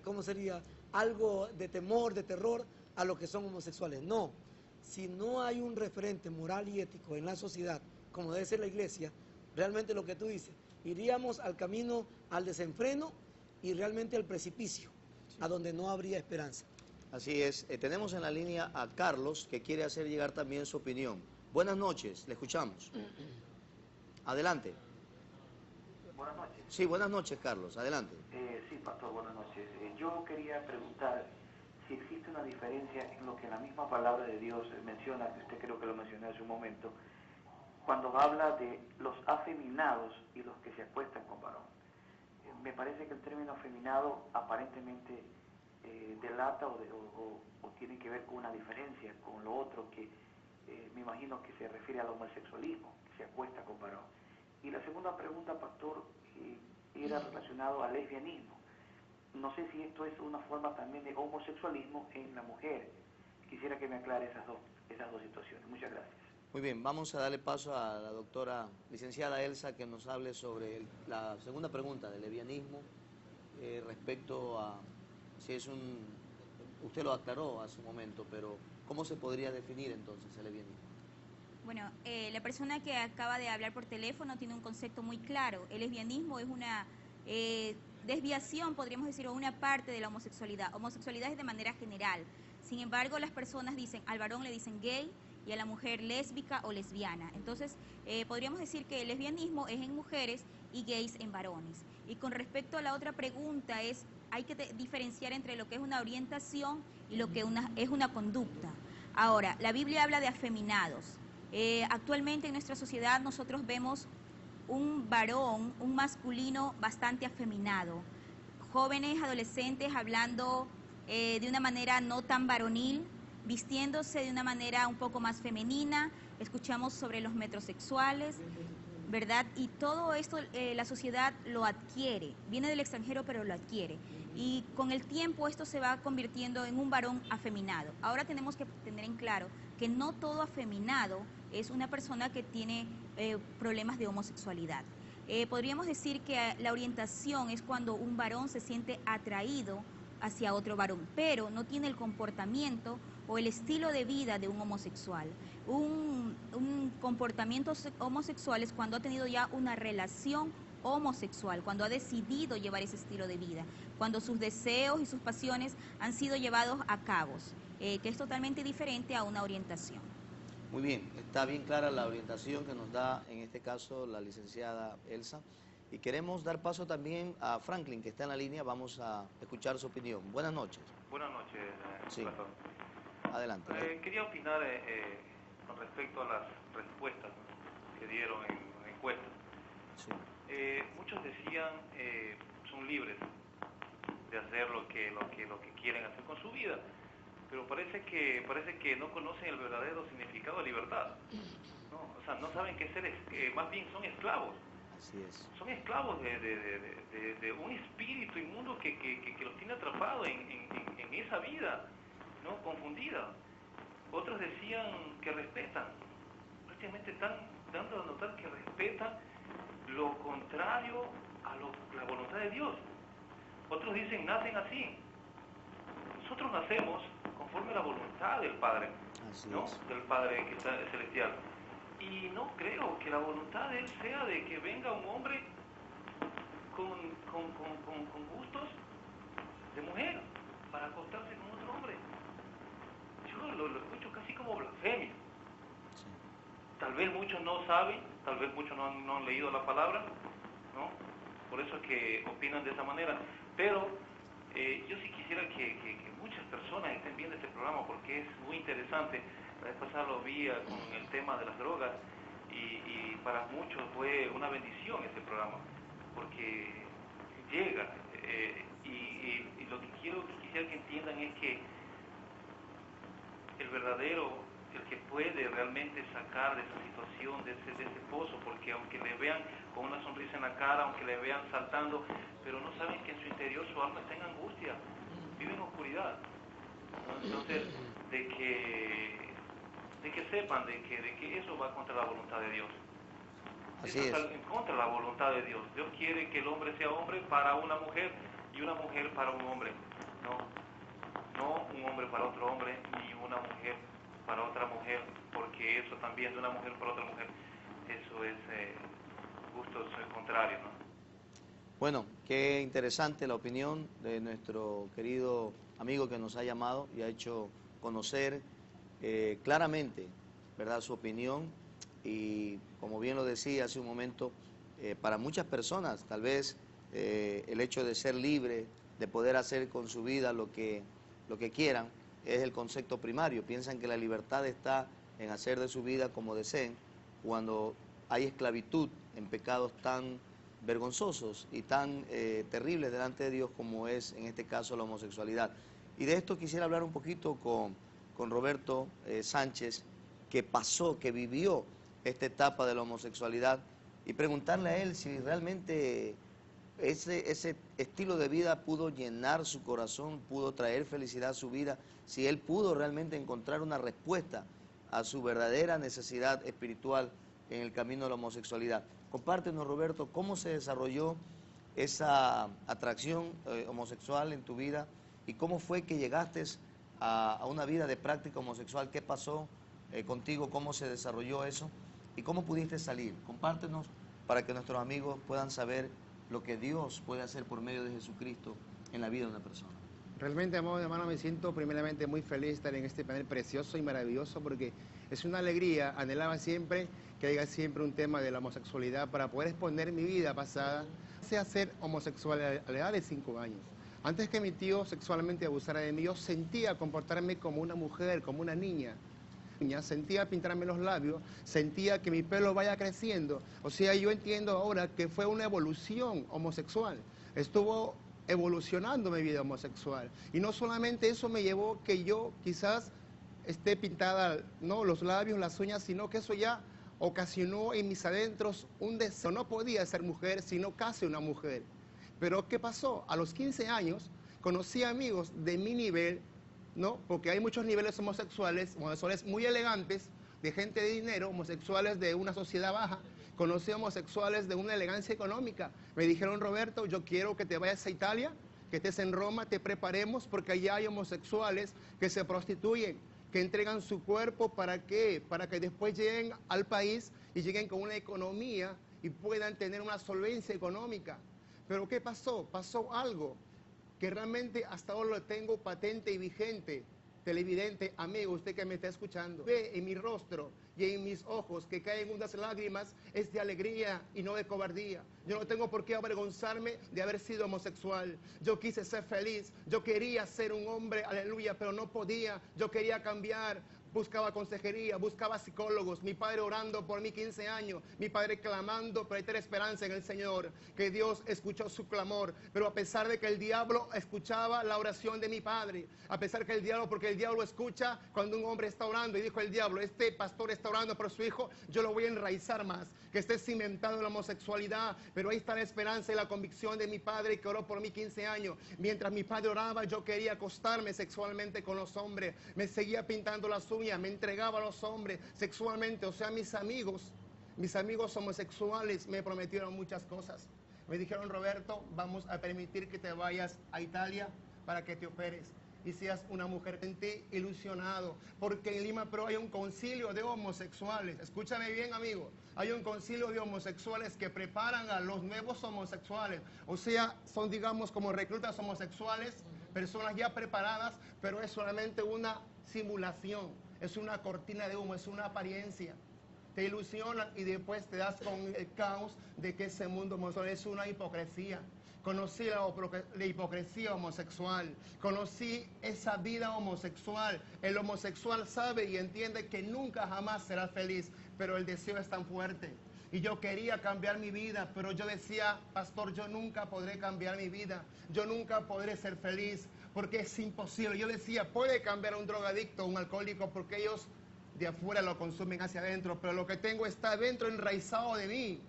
¿cómo sería? Algo de temor, de terror a los que son homosexuales. No, si no hay un referente moral y ético en la sociedad, como debe ser la iglesia, realmente lo que tú dices, iríamos al camino, al desenfreno y realmente al precipicio, a donde no habría esperanza. Así es. Tenemos en la línea a Carlos, que quiere hacer llegar también su opinión. Buenas noches, le escuchamos. Adelante. Buenas noches. Sí, buenas noches, Carlos. Adelante. Sí, pastor, buenas noches. Yo quería preguntar si existe una diferencia en lo que la misma palabra de Dios menciona, que usted creo que lo mencionó hace un momento, cuando habla de los afeminados y los que se acuestan con varón. Me parece que el término afeminado aparentemente delata o tiene que ver con una diferencia con lo otro que me imagino que se refiere al homosexualismo, que se acuesta con varón. Y la segunda pregunta, pastor, era relacionado al lesbianismo. No sé si esto es una forma también de homosexualismo en la mujer. Quisiera que me aclare esas dos situaciones. Muchas gracias. Muy bien, vamos a darle paso a la doctora licenciada Elsa, que nos hable sobre la segunda pregunta del lesbianismo, respecto a si es usted lo aclaró hace un momento, pero ¿cómo se podría definir entonces el lesbianismo? Bueno, la persona que acaba de hablar por teléfono tiene un concepto muy claro. El lesbianismo es una desviación, podríamos decir, o una parte de la homosexualidad. Homosexualidad es de manera general. Sin embargo, las personas dicen, al varón le dicen gay y a la mujer lésbica o lesbiana. Entonces, podríamos decir que el lesbianismo es en mujeres y gays en varones. Y con respecto a la otra pregunta, hay que diferenciar entre lo que es una orientación y lo que es una conducta. Ahora, la Biblia habla de afeminados. Actualmente en nuestra sociedad nosotros vemos un varón, un masculino bastante afeminado. Jóvenes, adolescentes hablando de una manera no tan varonil, vistiéndose de una manera un poco más femenina. Escuchamos sobre los metrosexuales, ¿verdad? Y todo esto la sociedad lo adquiere, viene del extranjero pero lo adquiere. Y con el tiempo esto se va convirtiendo en un varón afeminado. Ahora tenemos que tener en claro que no todo afeminado es una persona que tiene problemas de homosexualidad. Podríamos decir que la orientación es cuando un varón se siente atraído hacia otro varón, pero no tiene el comportamiento o el estilo de vida de un homosexual. Un comportamiento homosexual es cuando ha tenido ya una relación homosexual, cuando ha decidido llevar ese estilo de vida, cuando sus deseos y sus pasiones han sido llevados a cabo, que es totalmente diferente a una orientación. Muy bien, está bien clara la orientación que nos da en este caso la licenciada Elsa. Y queremos dar paso también a Franklin, que está en la línea. Vamos a escuchar su opinión. Buenas noches. Buenas noches, sí. Pastor. Adelante. Quería opinar con respecto a las respuestas que dieron en la encuesta. Sí. Muchos decían son libres de hacer lo que quieren hacer con su vida, pero parece que no conocen el verdadero significado de libertad. ¿No? O sea, no saben qué ser, más bien son esclavos. Así es. Son esclavos de un espíritu inmundo que los tiene atrapados en esa vida, ¿no? Confundida. Otros decían que respetan. Prácticamente están dando a notar que respetan lo contrario a la voluntad de Dios. Otros dicen, nacen así. Nosotros nacemos conforme a la voluntad del Padre, ¿no? Del Padre que está celestial. Y no creo que la voluntad de Él sea de que venga un hombre con gustos de mujer para acostarse con otro hombre. Yo lo escucho casi como blasfemia. Sí. Tal vez muchos no saben, tal vez muchos no han leído la palabra, ¿no? Por eso es que opinan de esa manera. Pero yo sí quisiera que muchas personas estén viendo este programa porque es muy interesante. La vez pasada lo vi con el tema de las drogas y para muchos fue una bendición este programa, porque llega y lo que quisiera que entiendan es que el verdadero, el que puede realmente sacar de esa situación, de ese pozo, porque aunque le vean con una sonrisa en la cara, aunque le vean saltando, pero no saben que en su interior su alma está en angustia, vive en oscuridad, ¿no? Entonces, de que sepan de que eso va contra la voluntad de Dios. Así Eso es. está en contra de la voluntad de Dios. Dios quiere que el hombre sea hombre para una mujer y una mujer para un hombre. No un hombre para otro hombre ni una mujer para otra mujer, porque eso también de una mujer para otra mujer, eso es gustos contrarios, ¿no? Bueno, qué interesante la opinión de nuestro querido amigo que nos ha llamado y ha hecho conocer claramente, ¿verdad?, su opinión. Y como bien lo decía hace un momento, para muchas personas tal vez el hecho de ser libre, de poder hacer con su vida lo que quieran, es el concepto primario. Piensan que la libertad está en hacer de su vida como deseen, cuando hay esclavitud en pecados tan vergonzosos y tan terribles delante de Dios como es en este caso la homosexualidad. Y de esto quisiera hablar un poquito con Roberto Sánchez, que pasó, que vivió esta etapa de la homosexualidad, y preguntarle a él si realmente ese estilo de vida pudo llenar su corazón, pudo traer felicidad a su vida, si él pudo realmente encontrar una respuesta a su verdadera necesidad espiritual en el camino de la homosexualidad. Compártenos, Roberto, cómo se desarrolló esa atracción homosexual en tu vida y cómo fue que llegaste a una vida de práctica homosexual. ¿Qué pasó contigo? ¿Cómo se desarrolló eso? ¿Y cómo pudiste salir? Compártenos para que nuestros amigos puedan saber lo que Dios puede hacer por medio de Jesucristo en la vida de una persona. Realmente, amado hermano, me siento primeramente muy feliz de estar en este panel precioso y maravilloso, porque es una alegría. Anhelaba siempre que haya siempre un tema de la homosexualidad para poder exponer mi vida pasada. Empecé a ser homosexual a la edad de 5 años. Antes que mi tío sexualmente abusara de mí, yo sentía comportarme como una mujer, como una niña. Sentía pintarme los labios, sentía que mi pelo vaya creciendo. O sea, yo entiendo ahora que fue una evolución homosexual. Estuvo evolucionando mi vida homosexual. Y no solamente eso me llevó que yo quizás esté pintada, no los labios, las uñas, sino que eso ya ocasionó en mis adentros un deseo. No podía ser mujer, sino casi una mujer. Pero ¿qué pasó? A los 15 años conocí amigos de mi nivel, ¿no? Porque hay muchos niveles homosexuales muy elegantes, de gente de dinero, homosexuales de una sociedad baja. Conocí homosexuales de una elegancia económica. Me dijeron, Roberto, yo quiero que te vayas a Italia, que estés en Roma, te preparemos, porque allá hay homosexuales que se prostituyen, que entregan su cuerpo, ¿para qué? Para que después lleguen al país y lleguen con una economía y puedan tener una solvencia económica. Pero ¿qué pasó? Pasó algo que realmente hasta ahora lo tengo patente y vigente. Televidente, amigo, usted que me está escuchando, ve en mi rostro y en mis ojos que caen unas lágrimas, es de alegría y no de cobardía. Yo no tengo por qué avergonzarme de haber sido homosexual. Yo quise ser feliz, yo quería ser un hombre, aleluya, pero no podía. Yo quería cambiar. Buscaba consejería, buscaba psicólogos, mi padre orando por mí 15 años, mi padre clamando, pero hay tener esperanza en el Señor, que Dios escuchó su clamor, pero a pesar de que el diablo escuchaba la oración de mi padre, a pesar que el diablo, porque el diablo escucha cuando un hombre está orando, y dijo el diablo, este pastor está orando por su hijo, yo lo voy a enraizar más, que esté cimentado en la homosexualidad, pero ahí está la esperanza y la convicción de mi padre que oró por mí 15 años, mientras mi padre oraba, yo quería acostarme sexualmente con los hombres, me seguía pintando las uñas, me entregaba a los hombres sexualmente. O sea, mis amigos homosexuales me prometieron muchas cosas. Me dijeron, Roberto, vamos a permitir que te vayas a Italia para que te operes y seas una mujer. En ti ilusionado, porque en Lima pero hay un concilio de homosexuales. Escúchame bien, amigo, hay un concilio de homosexuales que preparan a los nuevos homosexuales. O sea, son, digamos, como reclutas homosexuales, personas ya preparadas, pero es solamente una simulación. Es una cortina de humo, es una apariencia. te ilusiona y después te das con el caos de que ese mundo homosexual es una hipocresía. Conocí la hipocresía homosexual, conocí esa vida homosexual. El homosexual sabe y entiende que nunca jamás será feliz, pero el deseo es tan fuerte. Y yo quería cambiar mi vida, pero yo decía, pastor, yo nunca podré cambiar mi vida, yo nunca podré ser feliz, porque es imposible. Yo decía, puede cambiar a un drogadicto, un alcohólico, porque ellos de afuera lo consumen hacia adentro, pero lo que tengo está dentro, enraizado de mí.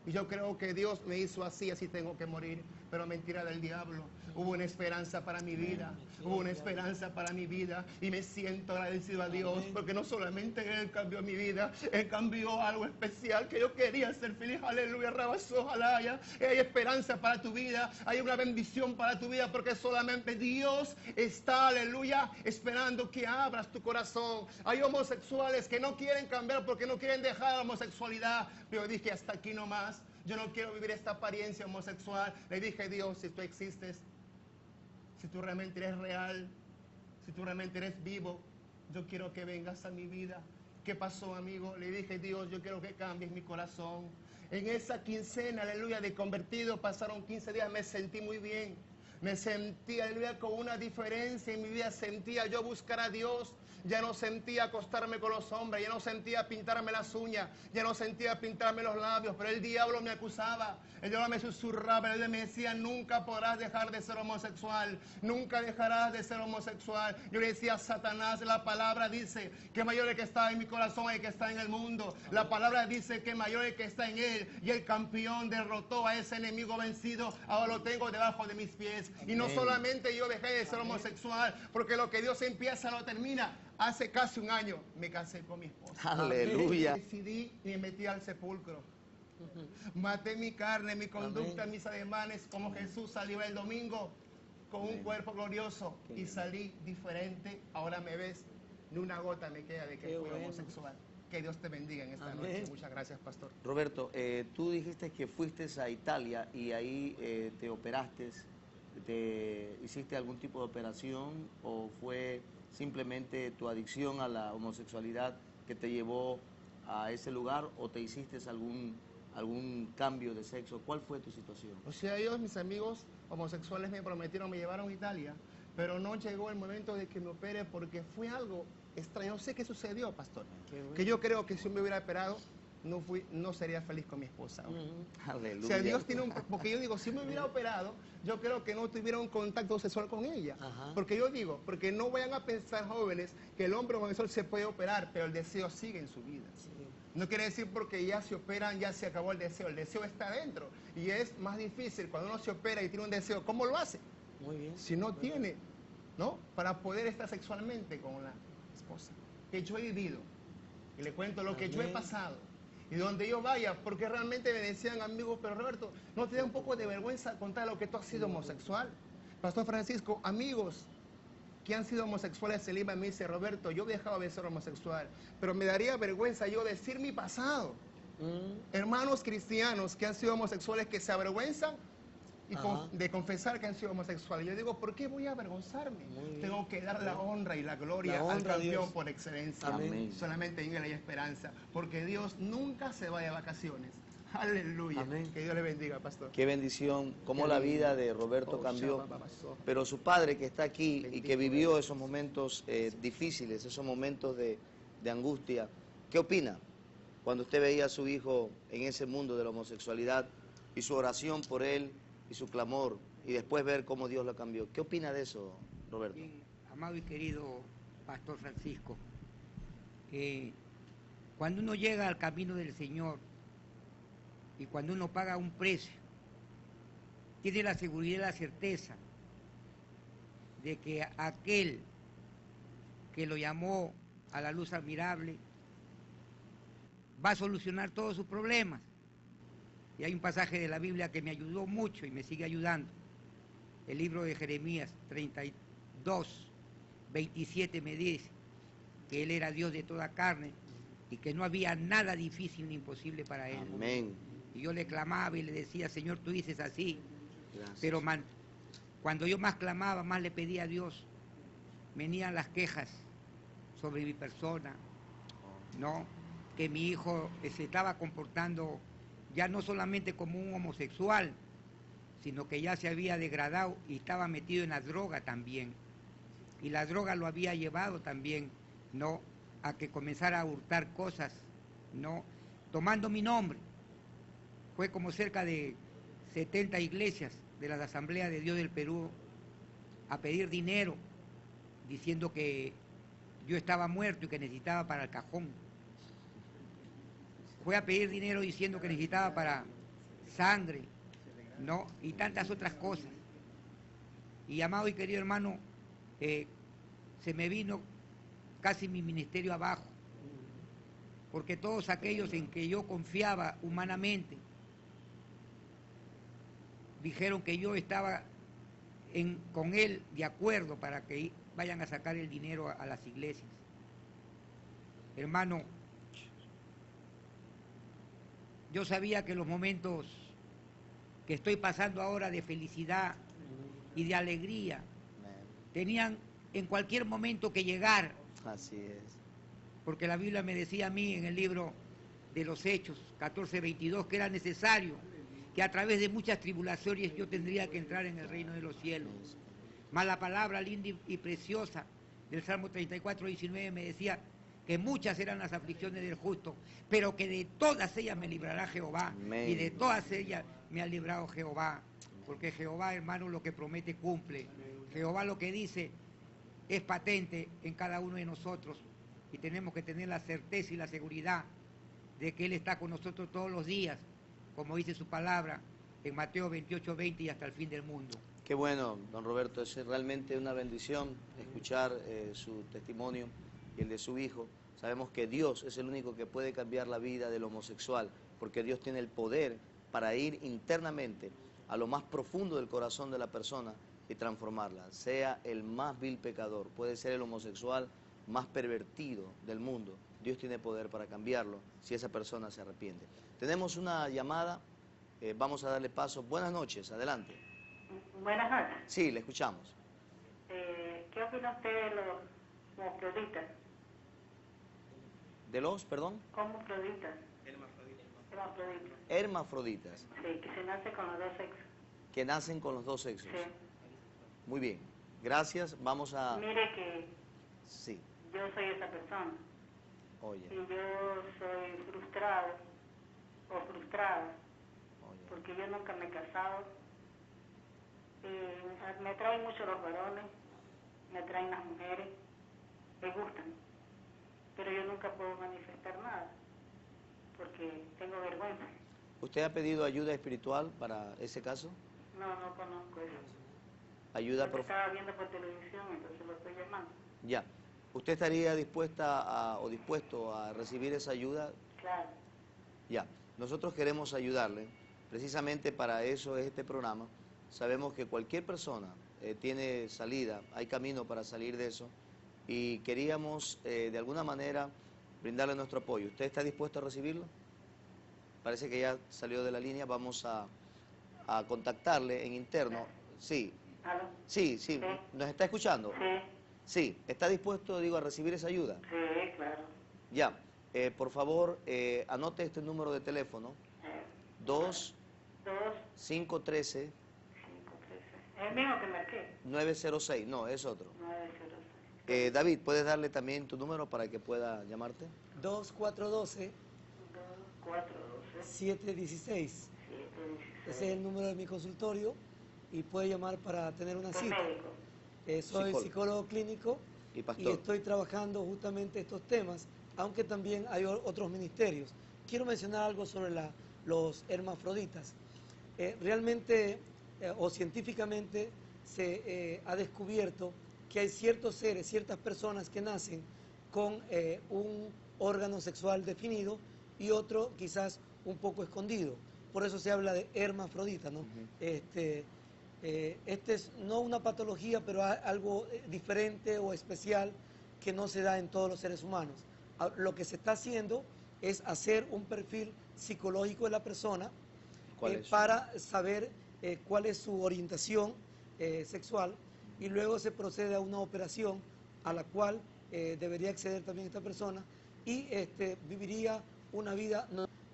Y yo creo que Dios me hizo así, así tengo que morir. Pero mentira del diablo. Hubo una esperanza para mi vida. Hubo una esperanza para mi vida. Y me siento agradecido a Dios porque no solamente Él cambió mi vida, Él cambió algo especial que yo quería ser feliz. Aleluya, rabazó, alaya. Hay esperanza para tu vida. Hay una bendición para tu vida porque solamente Dios está, aleluya, esperando que abras tu corazón. Hay homosexuales que no quieren cambiar porque no quieren dejar la homosexualidad. Pero dije, hasta aquí nomás. Yo no quiero vivir esta apariencia homosexual. Le dije, Dios, si tú existes, si tú realmente eres real, si tú realmente eres vivo, yo quiero que vengas a mi vida. ¿Qué pasó, amigo? Le dije, Dios, yo quiero que cambies mi corazón. En esa quincena, aleluya, de convertido, pasaron 15 días, me sentí muy bien. Me sentí, aleluya, con una diferencia en mi vida. Sentía yo buscar a Dios. Ya no sentía acostarme con los hombres, ya no sentía pintarme las uñas, ya no sentía pintarme los labios, pero el diablo me acusaba, el diablo me susurraba, él me decía, nunca podrás dejar de ser homosexual, nunca dejarás de ser homosexual. Yo le decía, Satanás, la palabra dice que mayor es el que está en mi corazón es el que está en el mundo. La palabra dice que mayor es el que está en él, y el campeón derrotó a ese enemigo vencido, ahora lo tengo debajo de mis pies. Y no solamente yo dejé de ser homosexual, porque lo que Dios empieza lo termina. Hace casi un año me casé con mi esposa. Aleluya. Decidí y me metí al sepulcro. Maté mi carne, mi conducta, mis ademanes, como Jesús salió el domingo con un cuerpo glorioso y salí diferente. Ahora me ves, ni una gota me queda de que fui homosexual. Que Dios te bendiga en esta noche. Muchas gracias, pastor. Roberto, tú dijiste que fuiste a Italia y ahí te operaste. ¿Hiciste algún tipo de operación o fue simplemente tu adicción a la homosexualidad que te llevó a ese lugar o te hiciste algún cambio de sexo? ¿Cuál fue tu situación? O sea, ellos, mis amigos homosexuales, me prometieron, me llevaron a Italia, pero no llegó el momento de que me opere porque fue algo extraño. No sé qué sucedió, pastor. Que yo creo que si me hubiera operado, no sería feliz con mi esposa. Aleluya. O sea, Dios tiene porque yo digo, si me hubiera operado, yo creo que no tuviera un contacto sexual con ella. Porque yo digo, porque no vayan a pensar, jóvenes, que el hombre homosexual se puede operar, pero el deseo sigue en su vida. No quiere decir porque ya se operan, ya se acabó el deseo está adentro. Y es más difícil cuando uno se opera y tiene un deseo, ¿cómo lo hace? Muy bien. Si no tiene, ¿no? Para poder estar sexualmente con la esposa. Que yo he vivido, y le cuento lo que yo he pasado. Y donde yo vaya, porque realmente me decían amigos, pero Roberto, ¿no te da un poco de vergüenza contar lo que tú has sido homosexual? Pastor Francisco, amigos que han sido homosexuales se Lima me dice, Roberto, yo he dejado de ser homosexual, pero me daría vergüenza yo decir mi pasado. Hermanos cristianos que han sido homosexuales que se avergüenzan y de confesar que han sido homosexuales. Yo digo, ¿por qué voy a avergonzarme? Tengo que dar la honra y la gloria al campeón por excelencia. Amén. Solamente en él hay esperanza, porque Dios nunca se va de vacaciones. Aleluya. Amén. Que Dios le bendiga, pastor. Qué bendición, cómo la vida de Roberto cambió. Pero su padre que está aquí y que vivió esos momentos difíciles, esos momentos de angustia, ¿qué opina cuando usted veía a su hijo en ese mundo de la homosexualidad y su oración por él y su clamor y después ver cómo Dios lo cambió? ¿Qué opina de eso, Roberto? Bien, amado y querido Pastor Francisco, cuando uno llega al camino del Señor y cuando uno paga un precio, tiene la seguridad y la certeza de que aquel que lo llamó a la luz admirable va a solucionar todos sus problemas. Y hay un pasaje de la Biblia que me ayudó mucho y me sigue ayudando. El libro de Jeremías 32, 27 me dice que Él era Dios de toda carne y que no había nada difícil ni imposible para Él. Amén. Y yo le clamaba y le decía, Señor, tú dices así. Gracias. Pero cuando yo más clamaba, más le pedía a Dios, venían las quejas sobre mi persona, ¿no? que mi hijo se estaba comportando ya no solamente como un homosexual, sino que ya se había degradado y estaba metido en la droga también. Y la droga lo había llevado también, ¿no?, a que comenzara a hurtar cosas, ¿no?, tomando mi nombre. Fue como cerca de 70 iglesias de las Asambleas de Dios del Perú a pedir dinero, diciendo que yo estaba muerto y que necesitaba para el cajón. Fue a pedir dinero diciendo que necesitaba para sangre, ¿no?, y tantas otras cosas. Y amado y querido hermano, se me vino casi mi ministerio abajo, porque todos aquellos en que yo confiaba humanamente dijeron que yo estaba con él de acuerdo para que vayan a sacar el dinero a las iglesias. Hermano, yo sabía que los momentos que estoy pasando ahora de felicidad y de alegría tenían en cualquier momento que llegar. Así es. Porque la Biblia me decía a mí en el libro de los Hechos 14:22 que era necesario que a través de muchas tribulaciones yo tendría que entrar en el reino de los cielos. Mas la palabra linda y preciosa del Salmo 34:19 me decía que muchas eran las aflicciones del justo, pero que de todas ellas me librará Jehová. Amén. Y de todas ellas me ha librado Jehová, porque Jehová, hermano, lo que promete cumple. Jehová lo que dice es patente en cada uno de nosotros y tenemos que tener la certeza y la seguridad de que Él está con nosotros todos los días, como dice su palabra en Mateo 28:20 y hasta el fin del mundo. Qué bueno, don Roberto, es realmente una bendición escuchar su testimonio y el de su hijo. Sabemos que Dios es el único que puede cambiar la vida del homosexual, porque Dios tiene el poder para ir internamente a lo más profundo del corazón de la persona y transformarla, sea el más vil pecador, puede ser el homosexual más pervertido del mundo. Dios tiene poder para cambiarlo si esa persona se arrepiente. Tenemos una llamada, vamos a darle paso. Buenas noches, adelante. Buenas noches. Sí, le escuchamos. ¿Qué opina usted de los homofroditas? ¿De los, perdón? Homofroditas. Hermafroditas. Sí, que se nace con los dos sexos. Que nacen con los dos sexos. Sí. Muy bien, gracias, vamos a... Mire que sí. Yo soy esa persona. Oye. Y yo soy frustrado o frustrada. Oye. Porque yo nunca me he casado. Me atraen mucho los varones, me atraen las mujeres, me gustan. Pero yo nunca puedo manifestar nada, porque tengo vergüenza. ¿Usted ha pedido ayuda espiritual para ese caso? No, no conozco eso. Ayuda estaba viendo por televisión, entonces lo estoy llamando. Ya. ¿Usted estaría dispuesta o dispuesto a recibir esa ayuda? Claro. Ya. Nosotros queremos ayudarle. Precisamente para eso es este programa. Sabemos que cualquier persona tiene salida, hay camino para salir de eso. Y queríamos, de alguna manera, brindarle nuestro apoyo. ¿Usted está dispuesto a recibirlo? Parece que ya salió de la línea. Vamos a contactarle en interno. Sí. ¿Aló? Sí, sí. ¿Nos está escuchando? Sí. Sí. ¿Está dispuesto, digo, a recibir esa ayuda? Sí, claro. Ya. Por favor, anote este número de teléfono. 513. ¿Es el mismo que marqué? 906. No, es otro. 906. David, ¿puedes darle también tu número para que pueda llamarte? 2412. 716. Ese es el número de mi consultorio y puede llamar para tener una cita. Soy psicólogo clínico y estoy trabajando justamente estos temas, aunque también hay otros ministerios. Quiero mencionar algo sobre los hermafroditas. Realmente o científicamente se ha descubierto que hay ciertos seres, ciertas personas que nacen con un órgano sexual definido y otro quizás un poco escondido. Por eso se habla de hermafrodita, ¿no? Este es no una patología, pero algo diferente o especial que no se da en todos los seres humanos. Lo que se está haciendo es hacer un perfil psicológico de la persona para saber cuál es su orientación sexual y luego se procede a una operación a la cual debería acceder también esta persona y viviría una vida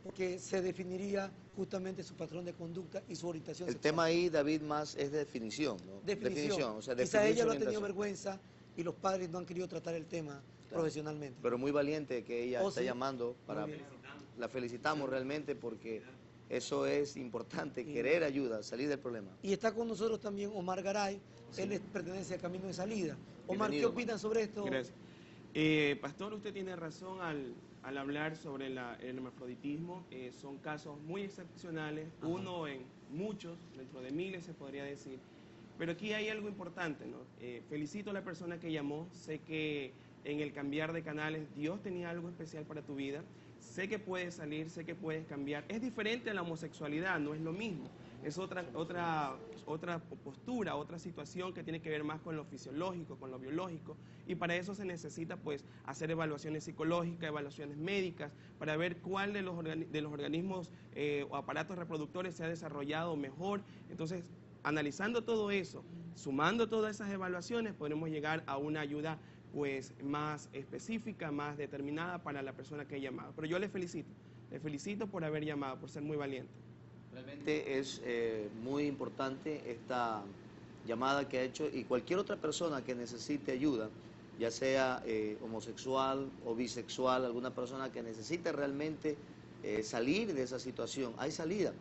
porque se definiría justamente su patrón de conducta y su orientación El sexual. tema ahí, David, más es definición, ¿no? Definición. O sea, Quizá definir ella su lo ha tenido orientación. vergüenza y los padres no han querido tratar el tema profesionalmente. Pero muy valiente que ella está sí. llamando para... Muy bien. La felicitamos realmente porque eso es importante, querer ayuda, salir del problema. Y está con nosotros también Omar Garay, él pertenece a Camino de Salida. Omar, ¿qué Bienvenido, opinan sobre esto? Gracias. Pastor, usted tiene razón al hablar sobre el hermafroditismo. Son casos muy excepcionales, uno en muchos, dentro de miles se podría decir. Pero aquí hay algo importante, ¿no? Felicito a la persona que llamó. Sé que en el cambiar de canales Dios tenía algo especial para tu vida. Sé que puedes salir, sé que puedes cambiar. Es diferente a la homosexualidad, no es lo mismo. Es otra postura, otra situación que tiene que ver más con lo fisiológico, con lo biológico. Y para eso se necesita pues hacer evaluaciones psicológicas, evaluaciones médicas, para ver cuál de los organismos o aparatos reproductores se ha desarrollado mejor. Entonces, analizando todo eso, sumando todas esas evaluaciones, podremos llegar a una ayuda pues más específica, más determinada para la persona que ha llamado. Pero yo le felicito por haber llamado, por ser muy valiente. Realmente es muy importante esta llamada que ha hecho y cualquier otra persona que necesite ayuda, ya sea homosexual o bisexual, alguna persona que necesite realmente salir de esa situación. Hay salida.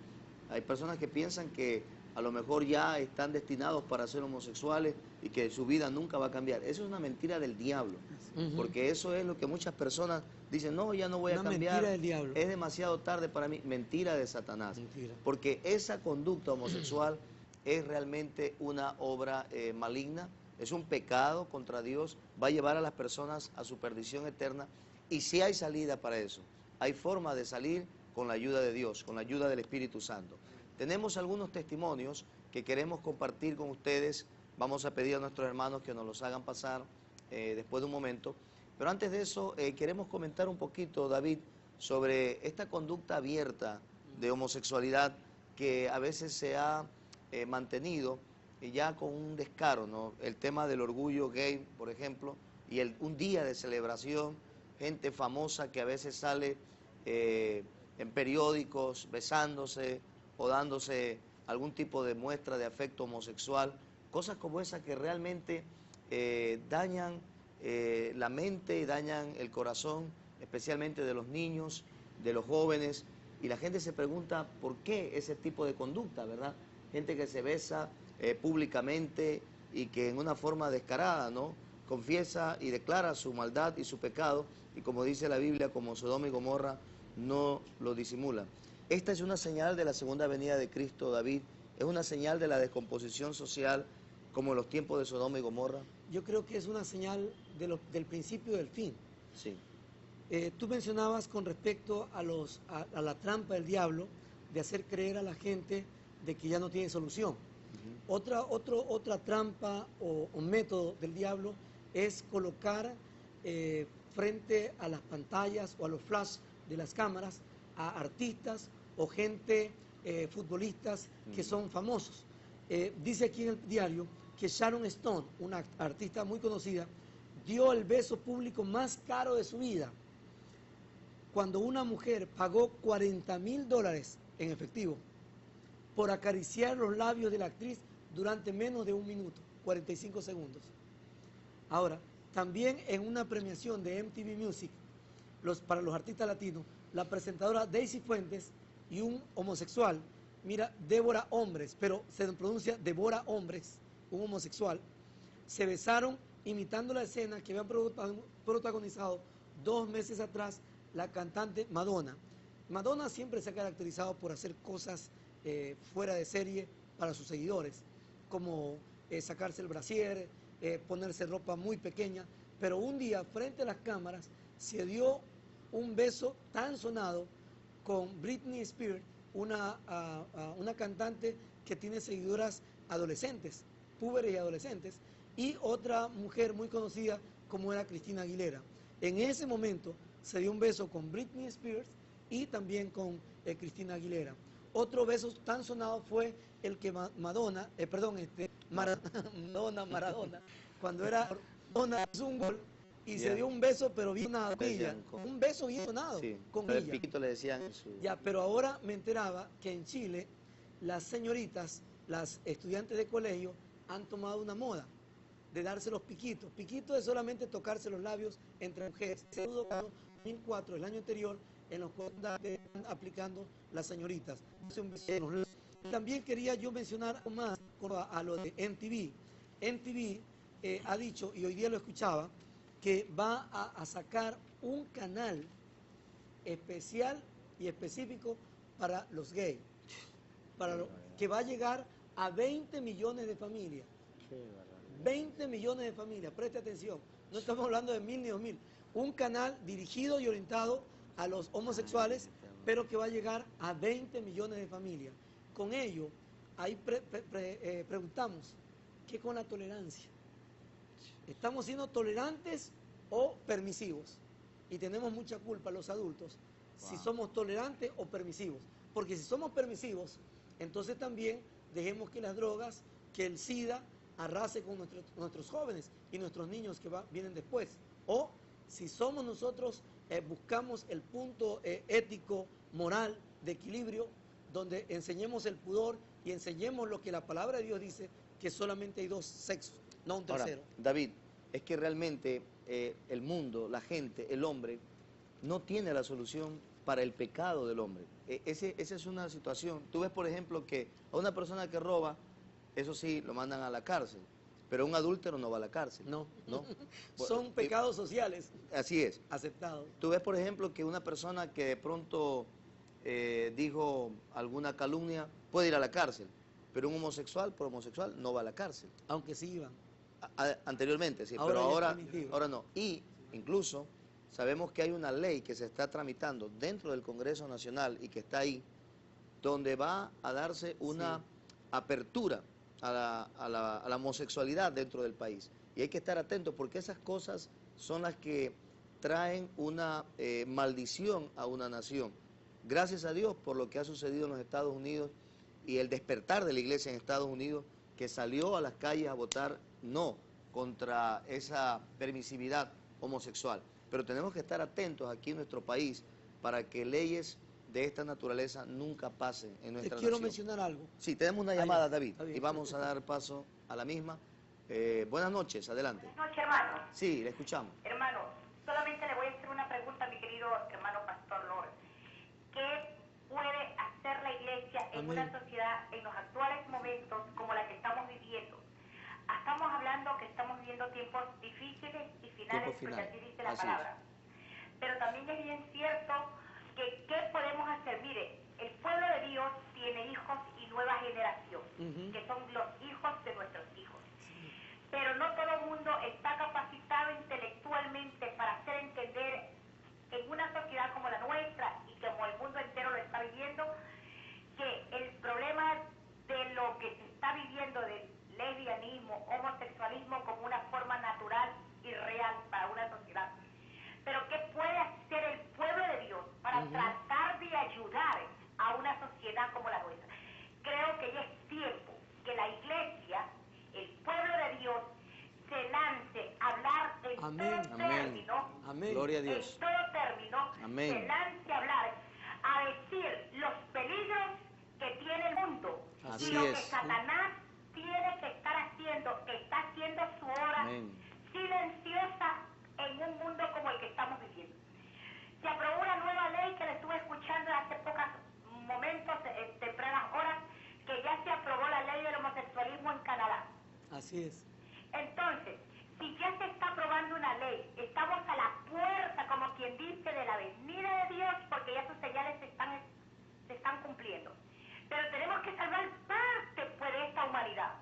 Hay personas que piensan que a lo mejor ya están destinados para ser homosexuales y que su vida nunca va a cambiar. Eso es una mentira del diablo, porque eso es lo que muchas personas dicen, no, ya no voy a cambiar, mentira del diablo. Es demasiado tarde para mí. Mentira de Satanás, porque esa conducta homosexual es realmente una obra maligna, es un pecado contra Dios, va a llevar a las personas a su perdición eterna, y si hay salida para eso, hay forma de salir con la ayuda de Dios, con la ayuda del Espíritu Santo. Tenemos algunos testimonios que queremos compartir con ustedes. Vamos a pedir a nuestros hermanos que nos los hagan pasar después de un momento. Pero antes de eso, queremos comentar un poquito, David, sobre esta conducta abierta de homosexualidad que a veces se ha mantenido ya con un descaro, ¿no? El tema del orgullo gay, por ejemplo, y un día de celebración, gente famosa que a veces sale en periódicos besándose o dándose algún tipo de muestra de afecto homosexual, cosas como esas que realmente dañan la mente y dañan el corazón, especialmente de los niños, de los jóvenes, y la gente se pregunta por qué ese tipo de conducta, ¿verdad? Gente que se besa públicamente y que en una forma descarada, ¿no?, confiesa y declara su maldad y su pecado, y como dice la Biblia, como Sodoma y Gomorra, no lo disimula. Esta es una señal de la segunda venida de Cristo, David. Es una señal de la descomposición social, como en los tiempos de Sodoma y Gomorra. Yo creo que es una señal del principio del fin. Sí. Tú mencionabas con respecto a la trampa del diablo de hacer creer a la gente de que ya no tiene solución. Otra trampa o método del diablo es colocar frente a las pantallas o a los flash de las cámaras a artistas o gente, futbolistas que son famosos. Dice aquí en el diario que Sharon Stone, una artista muy conocida, dio el beso público más caro de su vida cuando una mujer pagó $40,000 en efectivo por acariciar los labios de la actriz durante menos de 1 minuto, 45 segundos. Ahora, también en una premiación de MTV Music para los artistas latinos, la presentadora Daisy Fuentes y un homosexual, mira, Débora Hombres, pero se pronuncia Débora Hombres, un homosexual, se besaron imitando la escena que habían protagonizado 2 meses atrás la cantante Madonna. Madonna siempre se ha caracterizado por hacer cosas fuera de serie para sus seguidores, como sacarse el brasier, ponerse ropa muy pequeña, pero un día frente a las cámaras se dio un beso tan sonado con Britney Spears, una cantante que tiene seguidoras adolescentes, púberes y adolescentes, y otra mujer muy conocida como era Cristina Aguilera. En ese momento se dio un beso con Britney Spears y también con Cristina Aguilera. Otro beso tan sonado fue el que Maradona, cuando era Maradona, hizo un gol y se dio un beso, pero bien donado con ella. Un beso bien donado con El ella. piquito le decían eso. Ya, pero ahora me enteraba que en Chile las señoritas, las estudiantes de colegio, han tomado una moda de darse los piquitos. Piquito es solamente tocarse los labios entre mujeres. Se dio 2004, el año anterior, en los cuales están aplicando las señoritas. También quería yo mencionar algo más a lo de MTV. MTV ha dicho, y hoy día lo escuchaba, que va a sacar un canal especial y específico para los gays, que va a llegar a 20 millones de familias. 20 millones de familias, preste atención, no estamos hablando de 1000 ni 2000. Un canal dirigido y orientado a los homosexuales, pero que va a llegar a 20 millones de familias. Con ello, ahí preguntamos, ¿qué con la tolerancia? ¿Estamos siendo tolerantes o permisivos? Y tenemos mucha culpa los adultos si somos tolerantes o permisivos. Porque si somos permisivos, entonces también dejemos que las drogas, que el SIDA arrase con nuestros jóvenes y nuestros niños que vienen después. O si somos nosotros, buscamos el punto ético, moral, de equilibrio, donde enseñemos el pudor y enseñemos lo que la palabra de Dios dice, que solamente hay dos sexos, no un tercero. Ahora, David, es que realmente el mundo, la gente, el hombre, no tiene la solución para el pecado del hombre. Esa es una situación. Tú ves, por ejemplo, que a una persona que roba, eso sí, lo mandan a la cárcel, pero un adúltero no va a la cárcel. No. Son pecados sociales. Así es. Aceptados. Tú ves, por ejemplo, que una persona que de pronto dijo alguna calumnia puede ir a la cárcel, pero un homosexual, por homosexual, no va a la cárcel. Aunque sí iban. Anteriormente, sí, Ahora pero ahora no. Y incluso sabemos que hay una ley que se está tramitando dentro del Congreso Nacional y que está ahí, donde va a darse una apertura a la homosexualidad dentro del país. Y hay que estar atentos porque esas cosas son las que traen una maldición a una nación. Gracias a Dios por lo que ha sucedido en los Estados Unidos y el despertar de la iglesia en Estados Unidos, que salió a las calles a votar no contra esa permisividad homosexual. Pero tenemos que estar atentos aquí en nuestro país para que leyes de esta naturaleza nunca pasen en nuestra nación. Quiero mencionar algo. Sí, tenemos una llamada, David, y vamos a dar paso a la misma. Buenas noches, adelante. Buenas noches, hermano. Sí, le escuchamos. Hermano, solamente le voy a hacer una pregunta a mi querido hermano Pastor Lord. ¿Qué puede hacer la iglesia en una sociedad en los actuales momentos como la que estamos viviendo? Estamos hablando que estamos viviendo tiempos difíciles y finales, porque así dice la palabra. Pero también es bien cierto que ¿qué podemos hacer? Mire, el pueblo de Dios tiene hijos y nueva generación, que son los hijos de nuestros hijos. Pero no todo el mundo está capacitado intelectualmente para hacer entender en una sociedad como la nuestra y como el mundo entero lo está viviendo, que el problema de lo que se está viviendo del lesbianismo, homosexualismo como una forma natural y real para una sociedad. Pero ¿qué puede hacer el pueblo de Dios para tratar de ayudar a una sociedad como la nuestra? Creo que ya es tiempo que la iglesia, el pueblo de Dios, se lance a hablar en todo término, Gloria a Dios. en todo término, se lance a hablar, a decir los peligros que tiene el mundo y lo que Satanás tiene que estar haciendo, está haciendo su obra silenciosa en un mundo como el que estamos viviendo. Se aprobó una nueva ley que le estuve escuchando hace pocos momentos, tempranas horas, que ya se aprobó la ley del homosexualismo en Canadá. Así es. Entonces, si ya se está aprobando una ley, estamos a la puerta, como quien dice, de la venida de Dios, porque ya sus señales se están cumpliendo. Pero tenemos que salvar parte pues, de esta humanidad.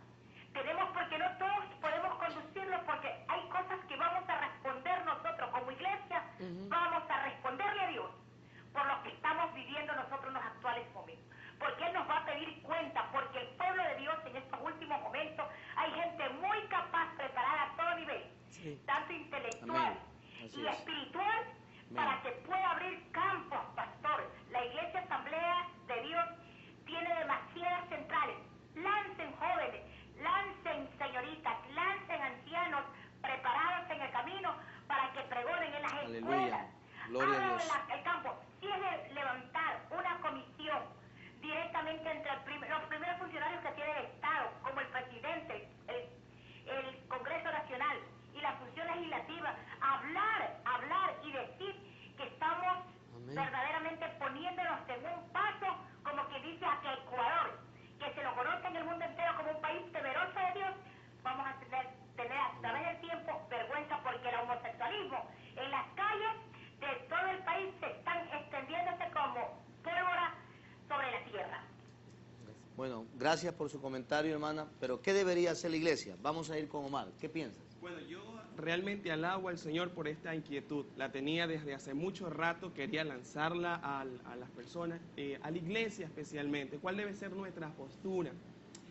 Tenemos, porque no todos podemos conducirlo, porque hay cosas que vamos a responder nosotros como iglesia, vamos a responderle a Dios por lo que estamos viviendo nosotros en los actuales momentos. Porque Él nos va a pedir cuenta, porque el pueblo de Dios en estos últimos momentos hay gente muy capaz, preparada a todo nivel, tanto intelectual y espiritual, para que pueda abrir campos, pastor. La Iglesia Asamblea de Dios tiene demasiadas centrales. Lancen jóvenes, lancen señoritas, lancen ancianos preparados en el camino para que Gracias por su comentario, hermana, pero ¿qué debería hacer la iglesia? Vamos a ir con Omar. ¿Qué piensas? Bueno, yo realmente alabo al Señor por esta inquietud. La tenía desde hace mucho rato, quería lanzarla a las personas, a la iglesia especialmente. ¿Cuál debe ser nuestra postura?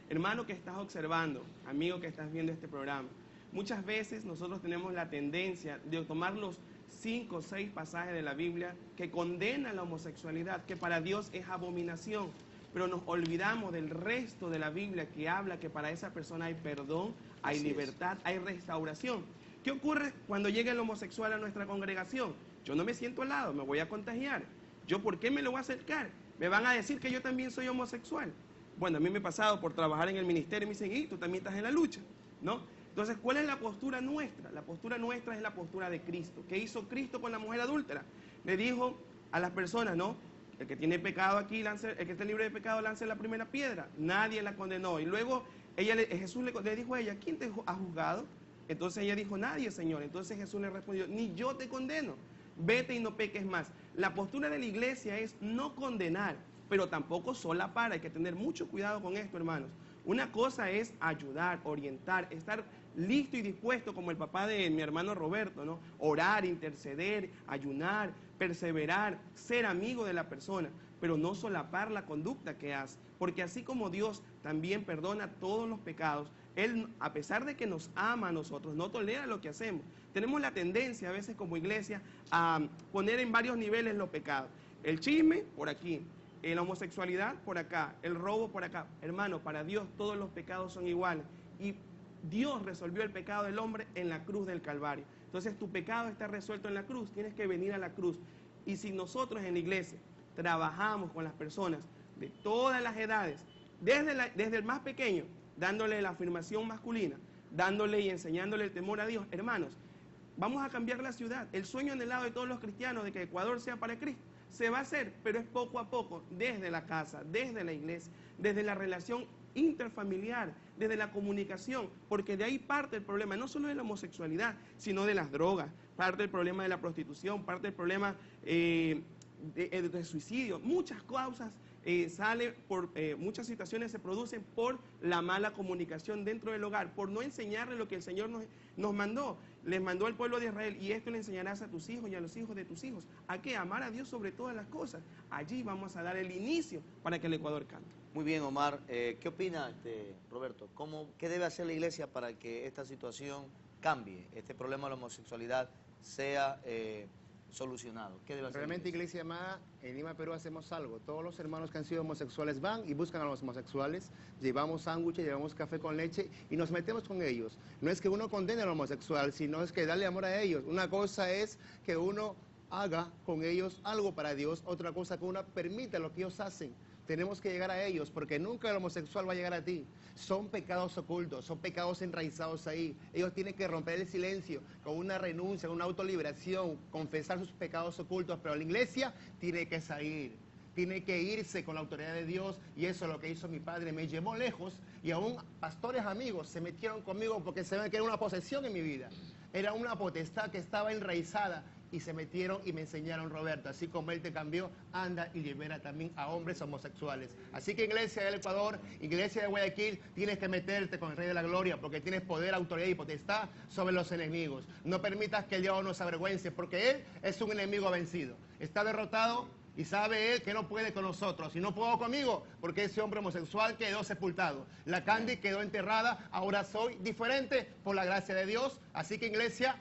Hermano que estás observando, amigo que estás viendo este programa, muchas veces nosotros tenemos la tendencia de tomar los 5 o 6 pasajes de la Biblia que condenan la homosexualidad, que para Dios es abominación, pero nos olvidamos del resto de la Biblia que habla que para esa persona hay perdón, hay libertad, hay restauración. ¿Qué ocurre cuando llega el homosexual a nuestra congregación? Yo no me siento al lado, me voy a contagiar. ¿Yo por qué me lo voy a acercar? Me van a decir que yo también soy homosexual. Bueno, a mí me he pasado por trabajar en el ministerio y me dicen, y tú también estás en la lucha, ¿no? Entonces, ¿cuál es la postura nuestra? La postura nuestra es la postura de Cristo. ¿Qué hizo Cristo con la mujer adúltera? Le dijo a las personas, ¿no? El que tiene pecado aquí, el que esté libre de pecado, lance la primera piedra. Nadie la condenó. Y luego Jesús le dijo a ella, ¿quién te ha juzgado? Entonces ella dijo, nadie, Señor. Entonces Jesús le respondió, ni yo te condeno. Vete y no peques más. La postura de la iglesia es no condenar, pero tampoco solapar. Hay que tener mucho cuidado con esto, hermanos. Una cosa es ayudar, orientar, estar listo y dispuesto como el papá de mi hermano Roberto, ¿no? Orar, interceder, ayunar, perseverar, ser amigo de la persona, pero no solapar la conducta que hace. Porque así como Dios también perdona todos los pecados, Él, a pesar de que nos ama a nosotros, no tolera lo que hacemos. Tenemos la tendencia a veces como iglesia a poner en varios niveles los pecados. El chisme, por aquí. La homosexualidad, por acá. El robo, por acá. Hermano, para Dios todos los pecados son iguales. Y Dios resolvió el pecado del hombre en la cruz del Calvario. Entonces tu pecado está resuelto en la cruz. Tienes que venir a la cruz. Y si nosotros en la iglesia trabajamos con las personas de todas las edades, desde el más pequeño, dándole la afirmación masculina, dándole y enseñándole el temor a Dios, hermanos, vamos a cambiar la ciudad. El sueño anhelado de todos los cristianos de que Ecuador sea para Cristo se va a hacer, pero es poco a poco, desde la casa, desde la iglesia, desde la relación interfamiliar, desde la comunicación, porque de ahí parte el problema, no solo de la homosexualidad, sino de las drogas, parte del problema de la prostitución, parte del problema de suicidio. Muchas causas muchas situaciones se producen por la mala comunicación dentro del hogar, por no enseñarle lo que el Señor nos mandó. Les mandó al pueblo de Israel, y esto le enseñarás a tus hijos y a los hijos de tus hijos. ¿A qué? Amar a Dios sobre todas las cosas. Allí vamos a dar el inicio para que el Ecuador cante. Muy bien, Omar. ¿Qué opina Roberto? ¿Qué debe hacer la iglesia para que esta situación cambie, este problema de la homosexualidad sea solucionado? ¿Qué debe hacer? Realmente, iglesia amada, en Lima, Perú, hacemos algo. Todos los hermanos que han sido homosexuales van y buscan a los homosexuales, llevamos sándwiches, llevamos café con leche y nos metemos con ellos. No es que uno condene al homosexual, sino es que darle amor a ellos. Una cosa es que uno haga con ellos algo para Dios, otra cosa que uno permita lo que ellos hacen. Tenemos que llegar a ellos, porque nunca el homosexual va a llegar a ti. Son pecados ocultos, son pecados enraizados ahí. Ellos tienen que romper el silencio con una renuncia, con una autoliberación, confesar sus pecados ocultos, pero la iglesia tiene que salir, tiene que irse con la autoridad de Dios, y eso es lo que hizo mi padre. Me llevó lejos, y aún pastores amigos se metieron conmigo porque se ven que era una posesión en mi vida. Era una potestad que estaba enraizada. Y se metieron y me enseñaron, Roberto, así como Él te cambió, anda y libera también a hombres homosexuales. Así que iglesia del Ecuador, iglesia de Guayaquil, tienes que meterte con el Rey de la Gloria, porque tienes poder, autoridad y potestad sobre los enemigos. No permitas que el diablo nos avergüence, porque Él es un enemigo vencido. Está derrotado y sabe Él que no puede con nosotros. Y no puedo conmigo, porque ese hombre homosexual quedó sepultado. La Candy quedó enterrada, ahora soy diferente por la gracia de Dios. Así que iglesia,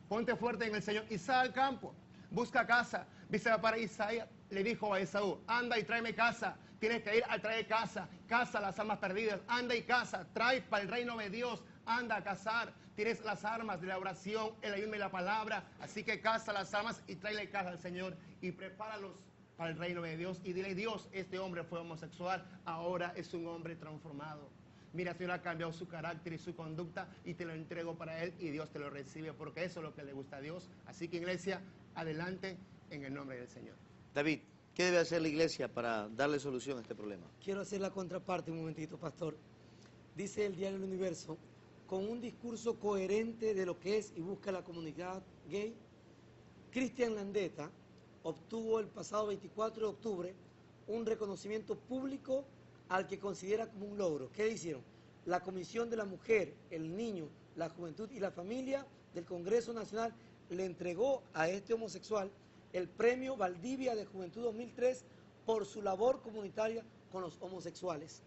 ponte fuerte en el Señor y sal al campo, busca casa. Dice para Isaías, le dijo a Esaú, anda y tráeme casa. Tienes que ir a traer casa, casa a las almas perdidas. Anda y casa, trae para el reino de Dios, anda a cazar. Tienes las armas de la oración, el ayuno y la palabra. Así que caza las armas y tráele casa al Señor y prepáralos para el reino de Dios. Y dile, Dios, este hombre fue homosexual, ahora es un hombre transformado. Mira, Señor, ha cambiado su carácter y su conducta y te lo entrego para Él y Dios te lo recibe, porque eso es lo que le gusta a Dios. Así que, iglesia, adelante en el nombre del Señor. David, ¿qué debe hacer la iglesia para darle solución a este problema? Quiero hacer la contraparte un momentito, pastor. Dice el Diario del Universo, con un discurso coherente de lo que es y busca la comunidad gay, Cristian Landeta obtuvo el pasado 24 de octubre un reconocimiento público al que considera como un logro. ¿Qué hicieron? La Comisión de la Mujer, el Niño, la Juventud y la Familia del Congreso Nacional le entregó a este homosexual el Premio Valdivia de Juventud 2003 por su labor comunitaria con los homosexuales.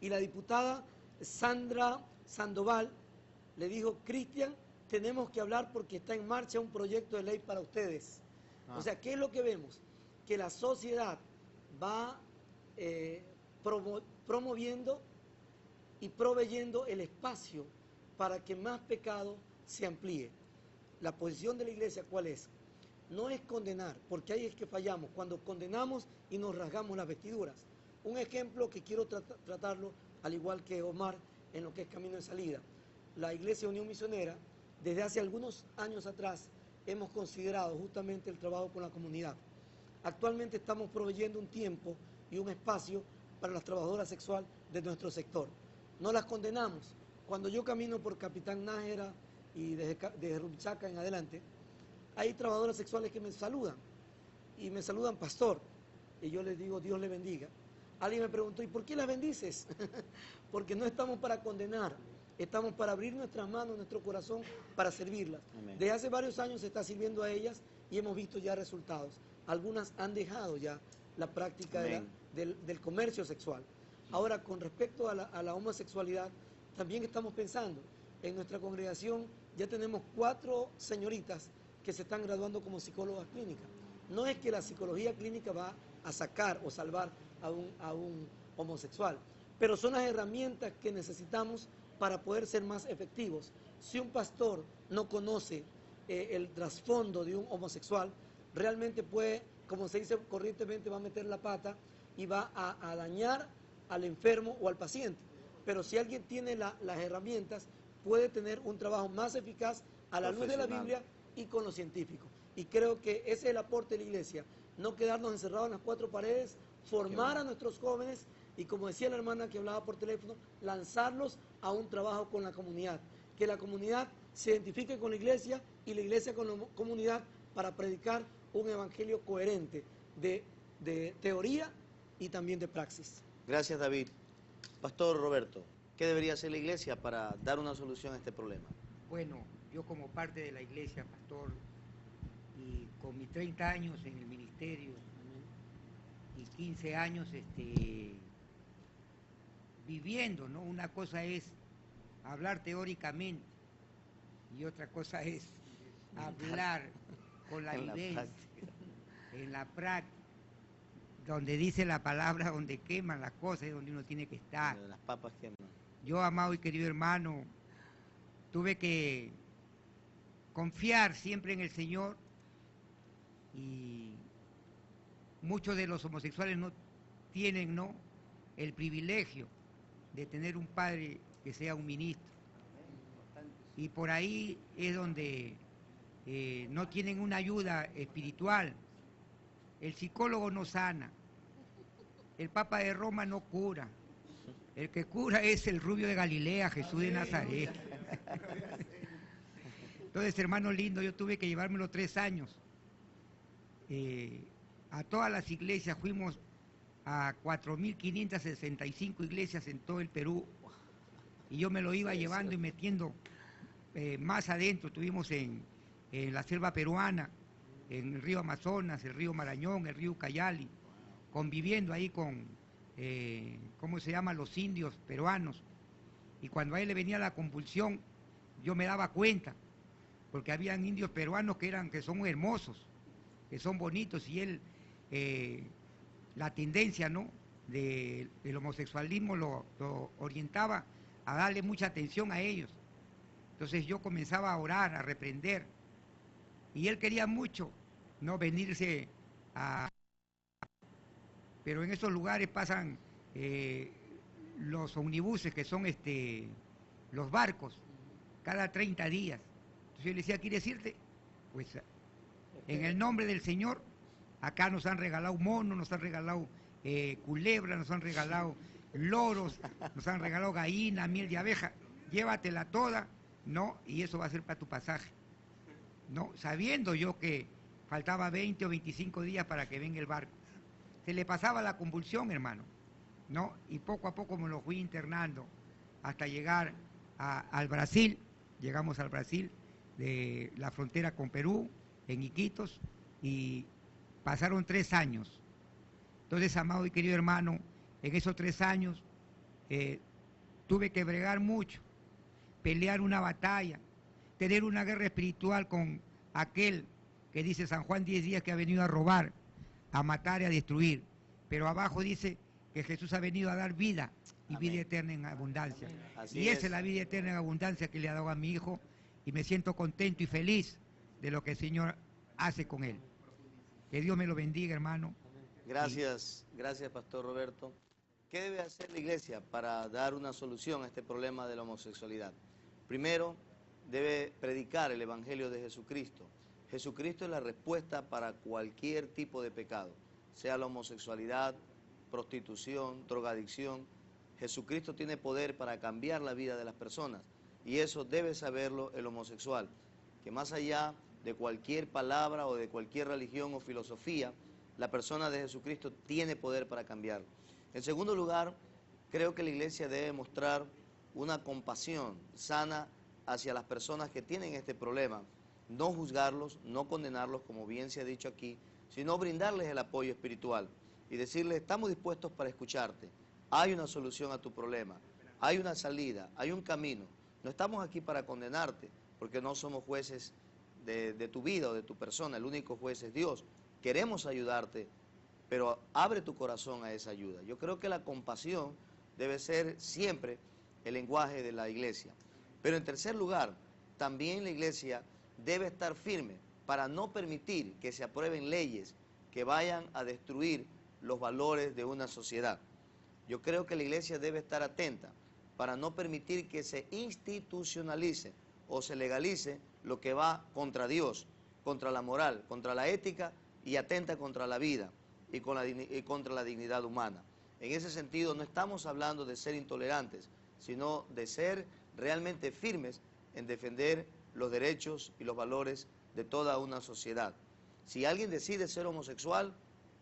Y la diputada Sandra Sandoval le dijo: Cristian, tenemos que hablar porque está en marcha un proyecto de ley para ustedes. O sea, ¿qué es lo que vemos? Que la sociedad va promoviendo y proveyendo el espacio para que más pecado se amplíe. La posición de la iglesia, ¿cuál es? No es condenar, porque ahí es que fallamos, cuando condenamos y nos rasgamos las vestiduras. Un ejemplo que quiero tratarlo, al igual que Omar, en lo que es Camino de Salida. La Iglesia Unión Misionera, desde hace algunos años atrás, hemos considerado justamente el trabajo con la comunidad. Actualmente estamos proveyendo un tiempo y un espacio para las trabajadoras sexuales de nuestro sector. No las condenamos. Cuando yo camino por Capitán Nájera y desde Rumichaca en adelante, hay trabajadoras sexuales que me saludan, y me saludan pastor, y yo les digo Dios le bendiga. Alguien me preguntó, ¿y por qué las bendices? Porque no estamos para condenar, estamos para abrir nuestras manos, nuestro corazón, para servirlas. Amén. Desde hace varios años se está sirviendo a ellas y hemos visto ya resultados. Algunas han dejado ya la práctica del comercio sexual. Ahora, con respecto a la homosexualidad, también estamos pensando, en nuestra congregación ya tenemos 4 señoritas que se están graduando como psicólogas clínicas. No es que la psicología clínica va a sacar o salvar a un homosexual, pero son las herramientas que necesitamos para poder ser más efectivos. Si un pastor no conoce el trasfondo de un homosexual, realmente puede, como se dice corrientemente, va a meter la pata y va a dañar al enfermo o al paciente. Pero si alguien tiene las herramientas, puede tener un trabajo más eficaz a la luz de la Biblia y con lo científico. Y creo que ese es el aporte de la iglesia, no quedarnos encerrados en las 4 paredes, formar a nuestros jóvenes y, como decía la hermana que hablaba por teléfono, lanzarlos a un trabajo con la comunidad. Que la comunidad se identifique con la iglesia y la iglesia con la comunidad para predicar un evangelio coherente de teoría y también de praxis. Gracias, David. Pastor Roberto, ¿qué debería hacer la iglesia para dar una solución a este problema? Bueno, yo como parte de la iglesia, pastor, y con mis 30 años en el ministerio y 15 años viviendo, ¿no? Una cosa es hablar teóricamente y otra cosa es hablar con la vivencia, en la práctica, donde dice la palabra, donde queman las cosas, es donde uno tiene que estar. Las papas queman. Yo, amado y querido hermano, tuve que confiar siempre en el Señor, y muchos de los homosexuales no tienen, ¿no?, el privilegio de tener un padre que sea un ministro. Y por ahí es donde no tienen una ayuda espiritual. El psicólogo no sana, el Papa de Roma no cura, el que cura es el rubio de Galilea, Jesús de Nazaret. Entonces, hermano lindo, yo tuve que llevármelo 3 años. A todas las iglesias, fuimos a 4.565 iglesias en todo el Perú, y yo me lo iba llevando y metiendo más adentro. Estuvimos en la selva peruana, en el río Amazonas, el río Marañón, el río Ucayali, conviviendo ahí con, ¿cómo se llama?, los indios peruanos. Y cuando a él le venía la convulsión, yo me daba cuenta, porque habían indios peruanos que son hermosos, que son bonitos, y él, la tendencia, ¿no?, del homosexualismo lo orientaba a darle mucha atención a ellos. Entonces yo comenzaba a orar, a reprender, y él quería mucho no venirse a... Pero en esos lugares pasan los omnibuses, que son los barcos, cada 30 días. Entonces yo le decía, ¿quieres irte? Pues en el nombre del Señor, acá nos han regalado monos, nos han regalado culebras, nos han regalado loros, nos han regalado gallina, miel de abeja, llévatela toda, ¿no? Y eso va a ser para tu pasaje, ¿no? Sabiendo yo que faltaba 20 o 25 días para que venga el barco. Se le pasaba la convulsión, hermano. ¿no? Y poco a poco me lo fui internando hasta llegar al Brasil. Llegamos al Brasil, de la frontera con Perú, en Iquitos, y pasaron 3 años. Entonces, amado y querido hermano, en esos 3 años tuve que bregar mucho, pelear una batalla, tener una guerra espiritual con aquel que dice San Juan 10 que ha venido a robar, a matar y a destruir. Pero abajo dice que Jesús ha venido a dar vida y Amén. vida eterna en abundancia. Así Y esa es. es la vida eterna en abundancia que le ha dado a mi hijo, y me siento contento y feliz de lo que el Señor hace con él. Que Dios me lo bendiga, hermano. Gracias, gracias, Pastor Roberto. ¿Qué debe hacer la iglesia para dar una solución a este problema de la homosexualidad? Primero, debe predicar el Evangelio de Jesucristo. Jesucristo es la respuesta para cualquier tipo de pecado, sea la homosexualidad, prostitución, drogadicción. Jesucristo tiene poder para cambiar la vida de las personas, y eso debe saberlo el homosexual, que más allá de cualquier palabra o de cualquier religión o filosofía, la persona de Jesucristo tiene poder para cambiar. En segundo lugar, creo que la iglesia debe mostrar una compasión sana hacia las personas que tienen este problema, no juzgarlos, no condenarlos, como bien se ha dicho aquí, sino brindarles el apoyo espiritual y decirles: estamos dispuestos para escucharte, hay una solución a tu problema, hay una salida, hay un camino. No estamos aquí para condenarte, porque no somos jueces de tu vida o de tu persona, el único juez es Dios. Queremos ayudarte, pero abre tu corazón a esa ayuda. Yo creo que la compasión debe ser siempre el lenguaje de la iglesia. Pero en tercer lugar, también la iglesia debe estar firme para no permitir que se aprueben leyes que vayan a destruir los valores de una sociedad. Yo creo que la iglesia debe estar atenta para no permitir que se institucionalice o se legalice lo que va contra Dios, contra la moral, contra la ética y atenta contra la vida y contra la dignidad humana. En ese sentido, no estamos hablando de ser intolerantes, sino de ser realmente firmes en defender los derechos y los valores de toda una sociedad. Si alguien decide ser homosexual,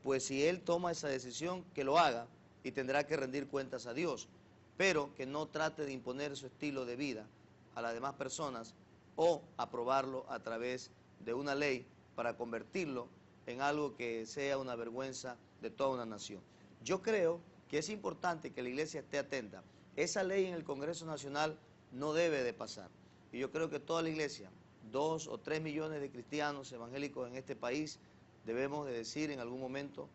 pues si él toma esa decisión, que lo haga y tendrá que rendir cuentas a Dios, pero que no trate de imponer su estilo de vida a las demás personas o aprobarlo a través de una ley para convertirlo en algo que sea una vergüenza de toda una nación. Yo creo que es importante que la iglesia esté atenta. Esa ley en el Congreso Nacional no debe de pasar. Y yo creo que toda la iglesia, 2 o 3 millones de cristianos evangélicos en este país, debemos de decir en algún momento: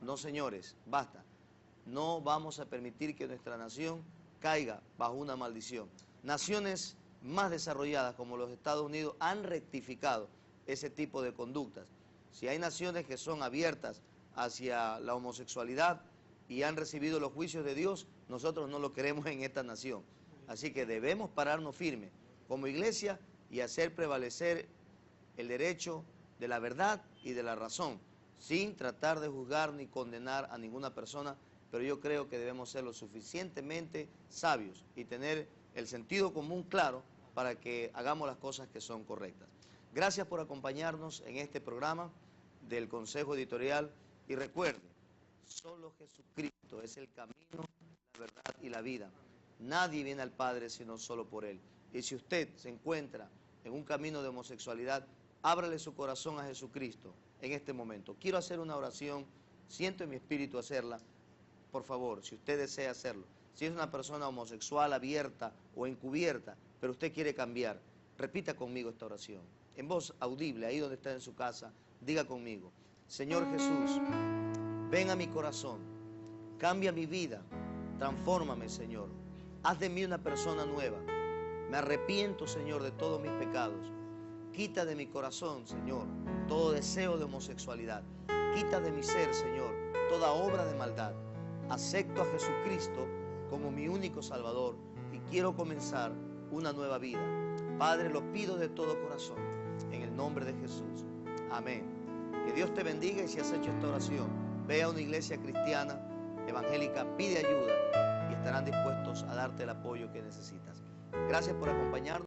no, señores, basta. No vamos a permitir que nuestra nación caiga bajo una maldición. Naciones más desarrolladas como los Estados Unidos han rectificado ese tipo de conductas. Si hay naciones que son abiertas hacia la homosexualidad y han recibido los juicios de Dios, nosotros no lo queremos en esta nación. Así que debemos pararnos firmes como iglesia y hacer prevalecer el derecho de la verdad y de la razón, sin tratar de juzgar ni condenar a ninguna persona, pero yo creo que debemos ser lo suficientemente sabios y tener el sentido común claro para que hagamos las cosas que son correctas. Gracias por acompañarnos en este programa del Consejo Editorial, y recuerde, solo Jesucristo es el camino, la verdad y la vida. Nadie viene al Padre sino solo por Él. Y si usted se encuentra en un camino de homosexualidad, ábrale su corazón a Jesucristo en este momento. Quiero hacer una oración, siento en mi espíritu hacerla. Por favor, si usted desea hacerlo, si es una persona homosexual abierta o encubierta, pero usted quiere cambiar, repita conmigo esta oración. En voz audible, ahí donde está en su casa, diga conmigo: Señor Jesús, ven a mi corazón, cambia mi vida, transfórmame, Señor. Haz de mí una persona nueva. Me arrepiento, Señor, de todos mis pecados. Quita de mi corazón, Señor, todo deseo de homosexualidad. Quita de mi ser, Señor, toda obra de maldad. Acepto a Jesucristo como mi único Salvador y quiero comenzar una nueva vida. Padre, lo pido de todo corazón, en el nombre de Jesús. Amén. Que Dios te bendiga, y si has hecho esta oración, ve a una iglesia cristiana, evangélica, pide ayuda y estarán dispuestos a darte el apoyo que necesitas. Gracias por acompañarnos.